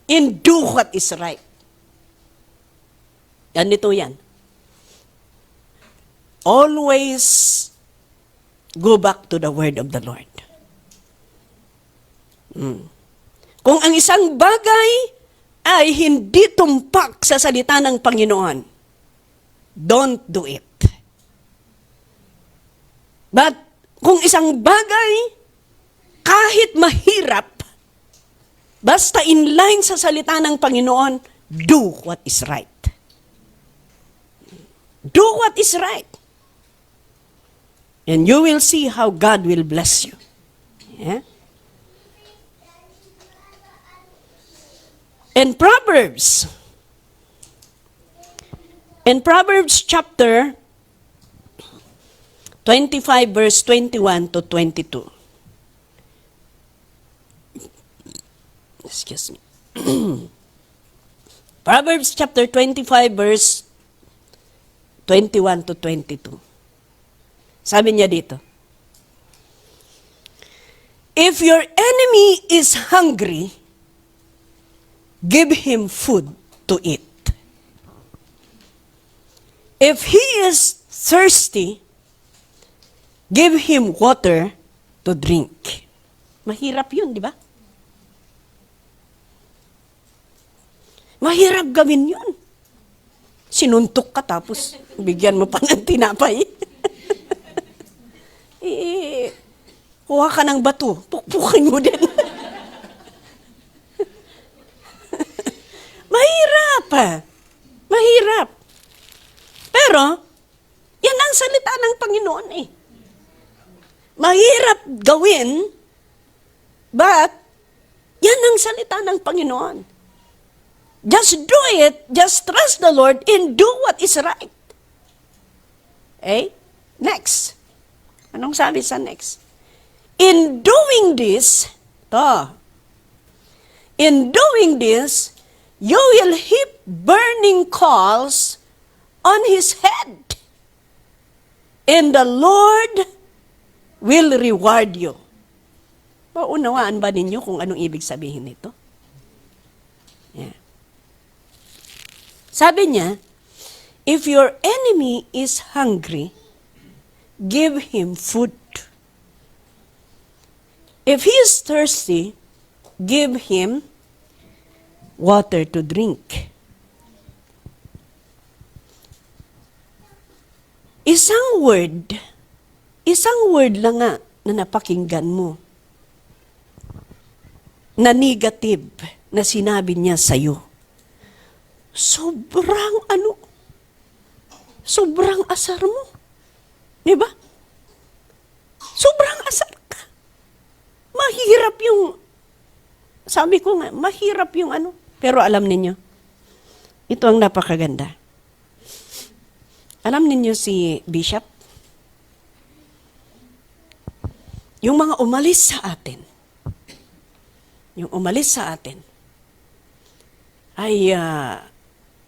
in do what is right? Ganito yan. Always go back to the word of the Lord. Kung ang isang bagay ay hindi tumpak sa salita ng Panginoon, don't do it. But kung isang bagay, kahit mahirap, basta in line sa salita ng Panginoon, do what is right. Do what is right. And you will see how God will bless you. Yeah? In Proverbs chapter 25, verse 21 to 22. Excuse me. Proverbs chapter 25, verse 21 to 22. Sabi niya dito, if your enemy is hungry, give him food to eat. If he is thirsty, give him water to drink. Mahirap yun, di ba? Mahirap gawin yun. Sinuntok ka tapos bigyan mo pa ng tinapay. Kuha ka ng bato, pukpukin mo din. Mahirap. Pero, yan ang salita ng Panginoon eh. Mahirap gawin, but, yan ang salita ng Panginoon. Just do it, just trust the Lord and do what is right. Okay? Next. Anong sabi sa next? In doing this, you will heap burning coals on his head, and the Lord will reward you. Paunawaan ba ninyo kung anong ibig sabihin nito? Yeah. Sabi niya, if your enemy is hungry, give him food. If he is thirsty, give him water to drink. Isang word lang nga na napakinggan mo, na negative, na sinabi niya sa'yo. Sobrang asar mo. Di ba? Sobrang asar ka. Mahirap yung, sabi ko nga, mahirap yung ano. Pero alam ninyo, ito ang napakaganda. Alam ninyo si Bishop? Yung mga umalis sa atin, ay,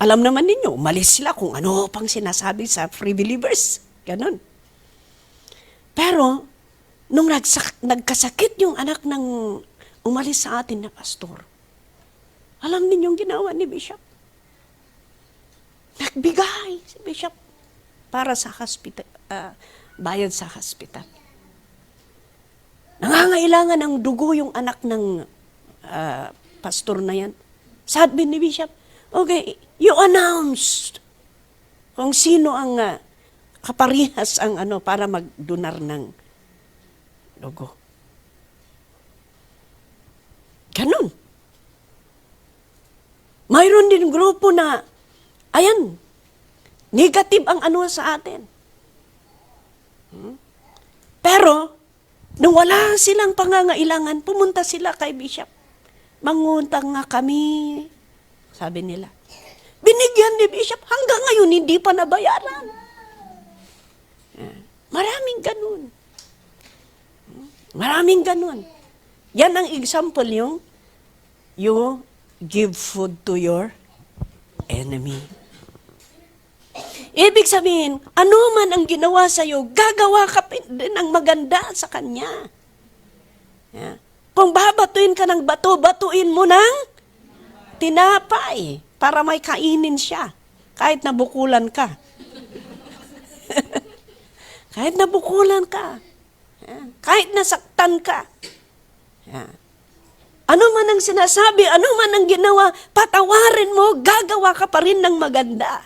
alam naman ninyo, umalis sila kung ano pang sinasabi sa free believers. Ganon. Pero, nung nagkasakit yung anak ng umalis sa atin na pastor, alam ninyong ginawa ni Bishop? Nagbigay si Bishop para sa hospital, bayad sa hospital. Nangangailangan ng dugo yung anak ng pastor na yan. Sabi ni Bishop, okay, you announced kung sino ang kaparihas ang para magdonar ng dugo. Ganun. Mayroon din grupo na, ayan, negative ang sa atin. Pero, nung wala silang pangangailangan, pumunta sila kay Bishop. Mangutang nga kami, sabi nila. Binigyan ni Bishop, hanggang ngayon hindi pa nabayaran. Maraming ganun. Yan ang example yung you give food to your enemy. Ibig sabihin, ano man ang ginawa sa'yo, gagawa ka din ng maganda sa kanya. Yeah. Kung babatuin ka ng bato, batuin mo ng tinapay para may kainin siya. Kahit nabukulan ka. Kahit nabukulan ka. Yeah. Kahit nasaktan ka. Yeah. Ano man ang sinasabi, ano man ang ginawa, patawarin mo, gagawa ka pa rin ng maganda.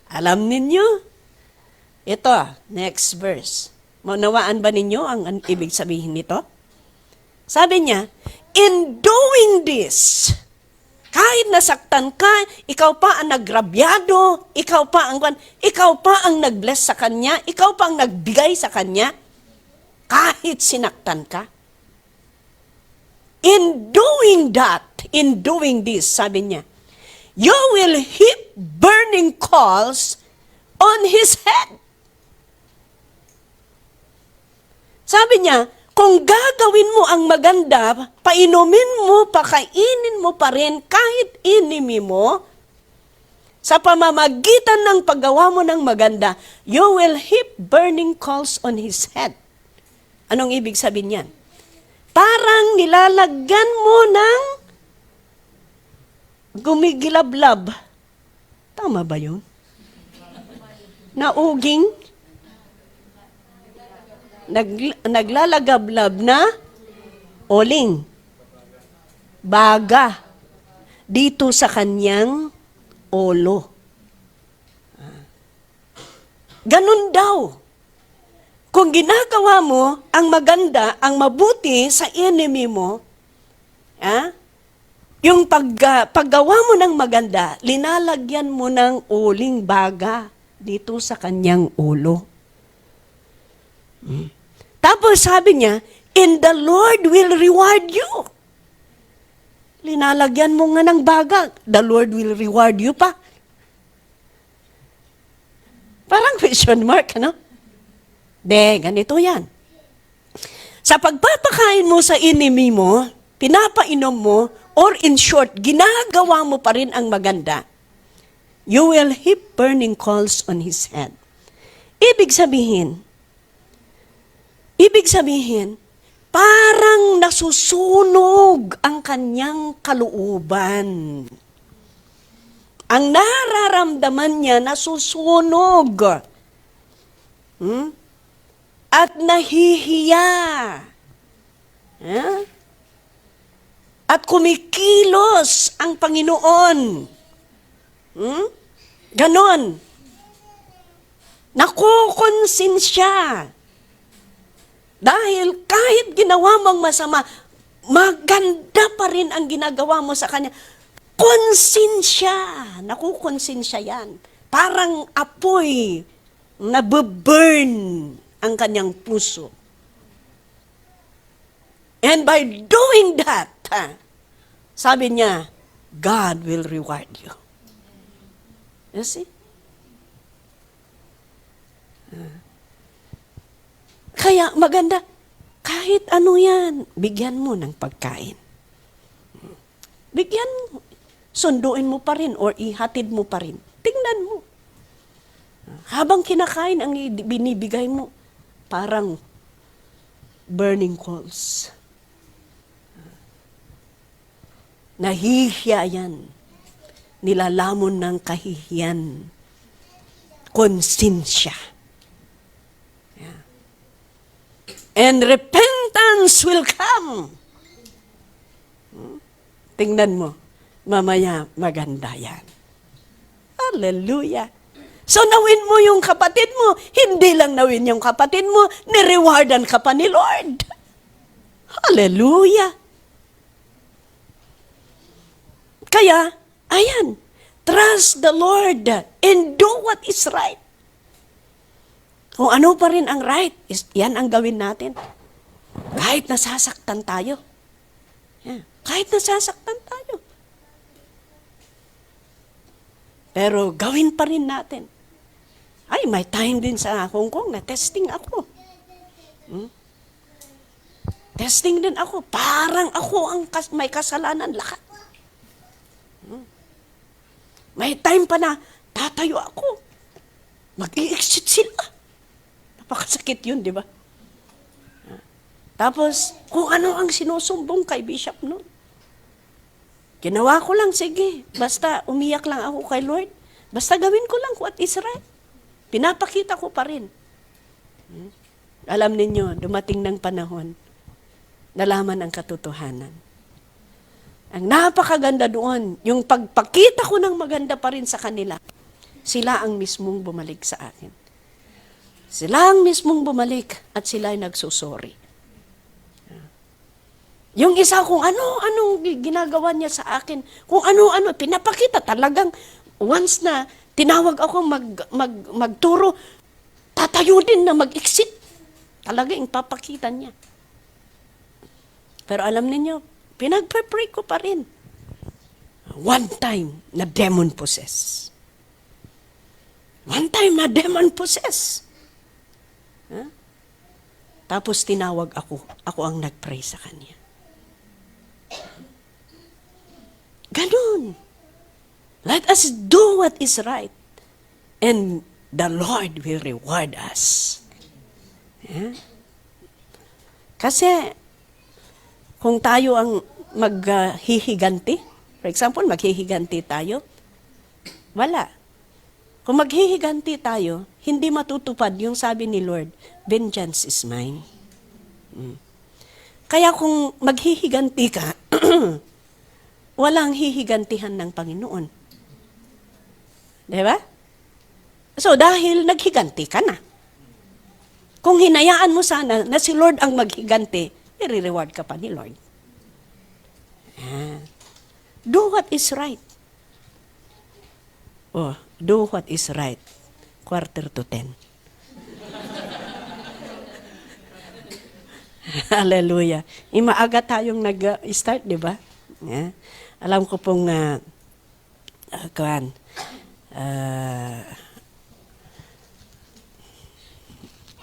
Alam ninyo? Ito, next verse. Maunawaan ba ninyo ang ibig sabihin nito? Sabi niya, in doing this, kahit nasaktan ka, ikaw pa ang nagrabyado, ikaw pa ang nag-bless sa kanya, ikaw pa ang nagbigay sa kanya, kahit sinaktan ka. In doing this, sabi niya, you will heap burning coals on his head. Sabi niya, kung gagawin mo ang maganda, painumin mo, pakainin mo pa rin kahit inimi mo, sa pamamagitan ng paggawa mo ng maganda, you will heap burning coals on his head. Anong ibig sabihin yan? Parang nilalagyan mo ng gumigilablab. Tama ba yun? Nauging? Naglalagablab na oling. Baga. Dito sa kanyang ulo. Ganun daw. Kung ginagawa mo ang maganda, ang mabuti sa enemy mo, yung paggawa mo ng maganda, linalagyan mo ng uling baga dito sa kanyang ulo. Tapos sabi niya, and the Lord will reward you. Linalagyan mo nga ng baga, the Lord will reward you pa. Parang question mark, ano? Ganito yan. Sa pagpapakain mo sa enemy mo, pinapainom mo, or in short, ginagawa mo pa rin ang maganda, you will heap burning coals on his head. Ibig sabihin, parang nasusunog ang kanyang kalooban. Ang nararamdaman niya, nasusunog. At nahihiya. At kumikilos ang Panginoon. Ganon. Nakukonsensya. Dahil kahit ginawa mong masama, maganda pa rin ang ginagawa mo sa kanya. Konsensya. Nakukonsensya yan. Parang apoy, nabuburn ang kanyang puso. And by doing that, sabi niya, God will reward you. You see? Kaya maganda, kahit ano yan, bigyan mo ng pagkain. Bigyan mo. Sunduin mo pa rin or ihatid mo pa rin. Tingnan mo. Habang kinakain ang binibigay mo, parang burning coals. Nahihiya yan. Nilalamon ng kahihiyan. Konsensya. Yeah. And repentance will come. Tingnan mo. Mamaya maganda yan. Hallelujah. So nawin mo yung kapatid mo. Hindi lang nawin yung kapatid mo, nirewardan ka pa ni Lord. Hallelujah. Kaya, ayan, trust the Lord and do what is right. Kung ano pa rin ang right, yan ang gawin natin. Kahit nasasaktan tayo. Yeah. Kahit nasasaktan tayo. Pero gawin pa rin natin. Ay, may time din sa Hong Kong na testing ako. Testing din ako. Parang ako ang may kasalanan lahat. May time pa na tatayo ako. Mag-i-exit sila. Napakasakit yun, di ba? Tapos, kung ano ang sinusumbong kay Bishop noon. Ginawa ko lang, sige. Basta umiyak lang ako kay Lord. Basta gawin ko lang what is right. Pinapakita ko pa rin. Alam ninyo, dumating ng panahon, nalaman ang katotohanan. Ang napakaganda doon, yung pagpakita ko ng maganda pa rin sa kanila, sila ang mismong bumalik sa akin. Sila ang mismong bumalik at sila ay nagsusori. Yung isa kung ano-ano ginagawa niya sa akin, kung ano-ano, pinapakita talagang once na tinawag ako magturo, tatayo din na mag-exit. Talagang papakita niya. Pero alam niyo, pinag-pray ko pa rin. One time na demon possess. One time na demon possess. Huh? Tapos tinawag ako. Ako ang nag-pray sa kanya. Ganun. Let us do what is right. And the Lord will reward us. Yeah? Kasi, kung tayo ang maghihiganti, for example, maghihiganti tayo, wala. Kung maghihiganti tayo, hindi matutupad yung sabi ni Lord, vengeance is mine. Kaya kung maghihiganti ka, walang hihigantihan ng Panginoon. Diba? So, dahil naghiganti ka na. Kung hinayaan mo sana na si Lord ang maghiganti, i-reward ka pa ni Lord. Do what is right. Oh, do what is right. 9:45. Hallelujah. Maaga tayong nag-start, di ba? Yeah. Alam ko pong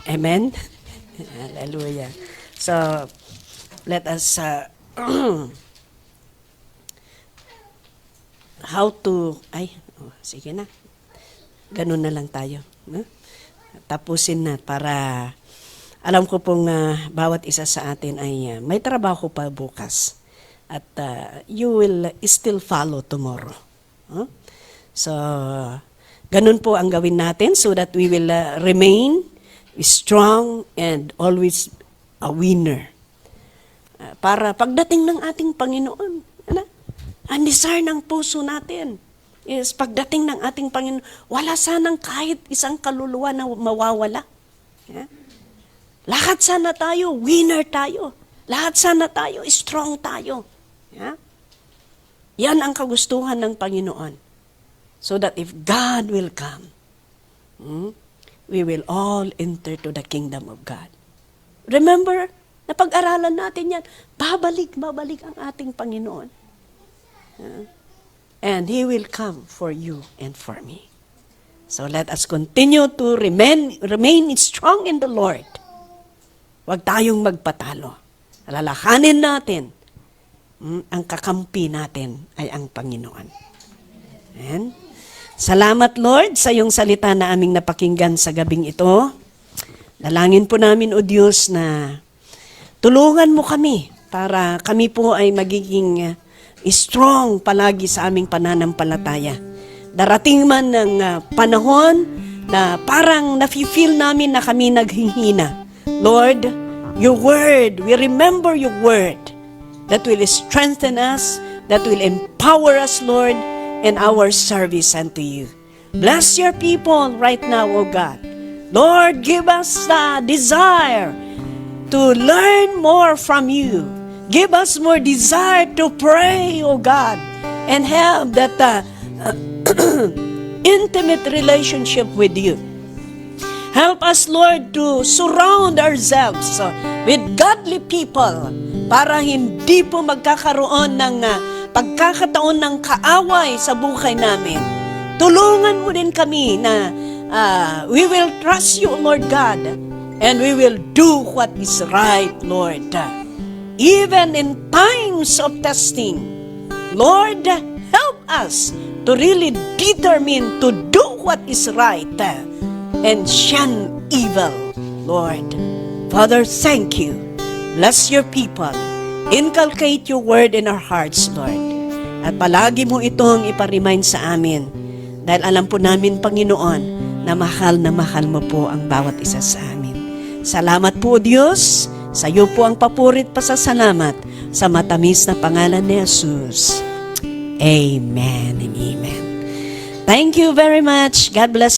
amen? Hallelujah. So, let us sige na. Ganun na lang tayo. No? Tapusin na para alam ko pong bawat isa sa atin ay may trabaho pa bukas. At you will still follow tomorrow. Huh? So, ganun po ang gawin natin so that we will remain strong and always a winner. Para pagdating ng ating Panginoon, ang desire ng puso natin is pagdating ng ating Panginoon, wala sanang kahit isang kaluluwa na mawawala. Yeah? Lahat sana tayo, winner tayo. Lahat sana tayo, strong tayo. Yeah? Yan ang kagustuhan ng Panginoon. So that if God will come, we will all enter to the kingdom of God. Remember, napag-aralan natin yan, babalik ang ating Panginoon. And He will come for you and for me. So let us continue to remain strong in the Lord. Huwag tayong magpatalo. Alalahanin natin, ang kakampi natin ay ang Panginoon. Amen. Salamat, Lord, sa iyong salita na aming napakinggan sa gabing ito. Dalangin po namin, O Diyos, na tulungan mo kami para kami po ay magiging strong palagi sa aming pananampalataya. Darating man ng panahon na parang nafe-feel namin na kami naghihina. Lord, your word, we remember your word that will strengthen us, that will empower us, Lord, in our service unto you. Bless your people right now, O God. Lord, give us the desire to learn more from you. Give us more desire to pray, O God, and have that intimate relationship with you. Help us, Lord, to surround ourselves with godly people para hindi po magkakaroon ng pagkakataon ng kaaway sa buhay namin. Tulungan mo din kami na we will trust you, Lord God, and we will do what is right, Lord. Even in times of testing, Lord, help us to really determine to do what is right. and shun evil, Lord. Father, thank you. Bless your people. Inculcate your word in our hearts, Lord. At palagi mo itong iparemind sa amin. Dahil alam po namin, Panginoon, na mahal mo po ang bawat isa sa amin. Salamat po, Diyos. Sa iyo po ang papurit pasasalamat sa matamis na pangalan ni Jesus. Amen and amen. Thank you very much. God bless.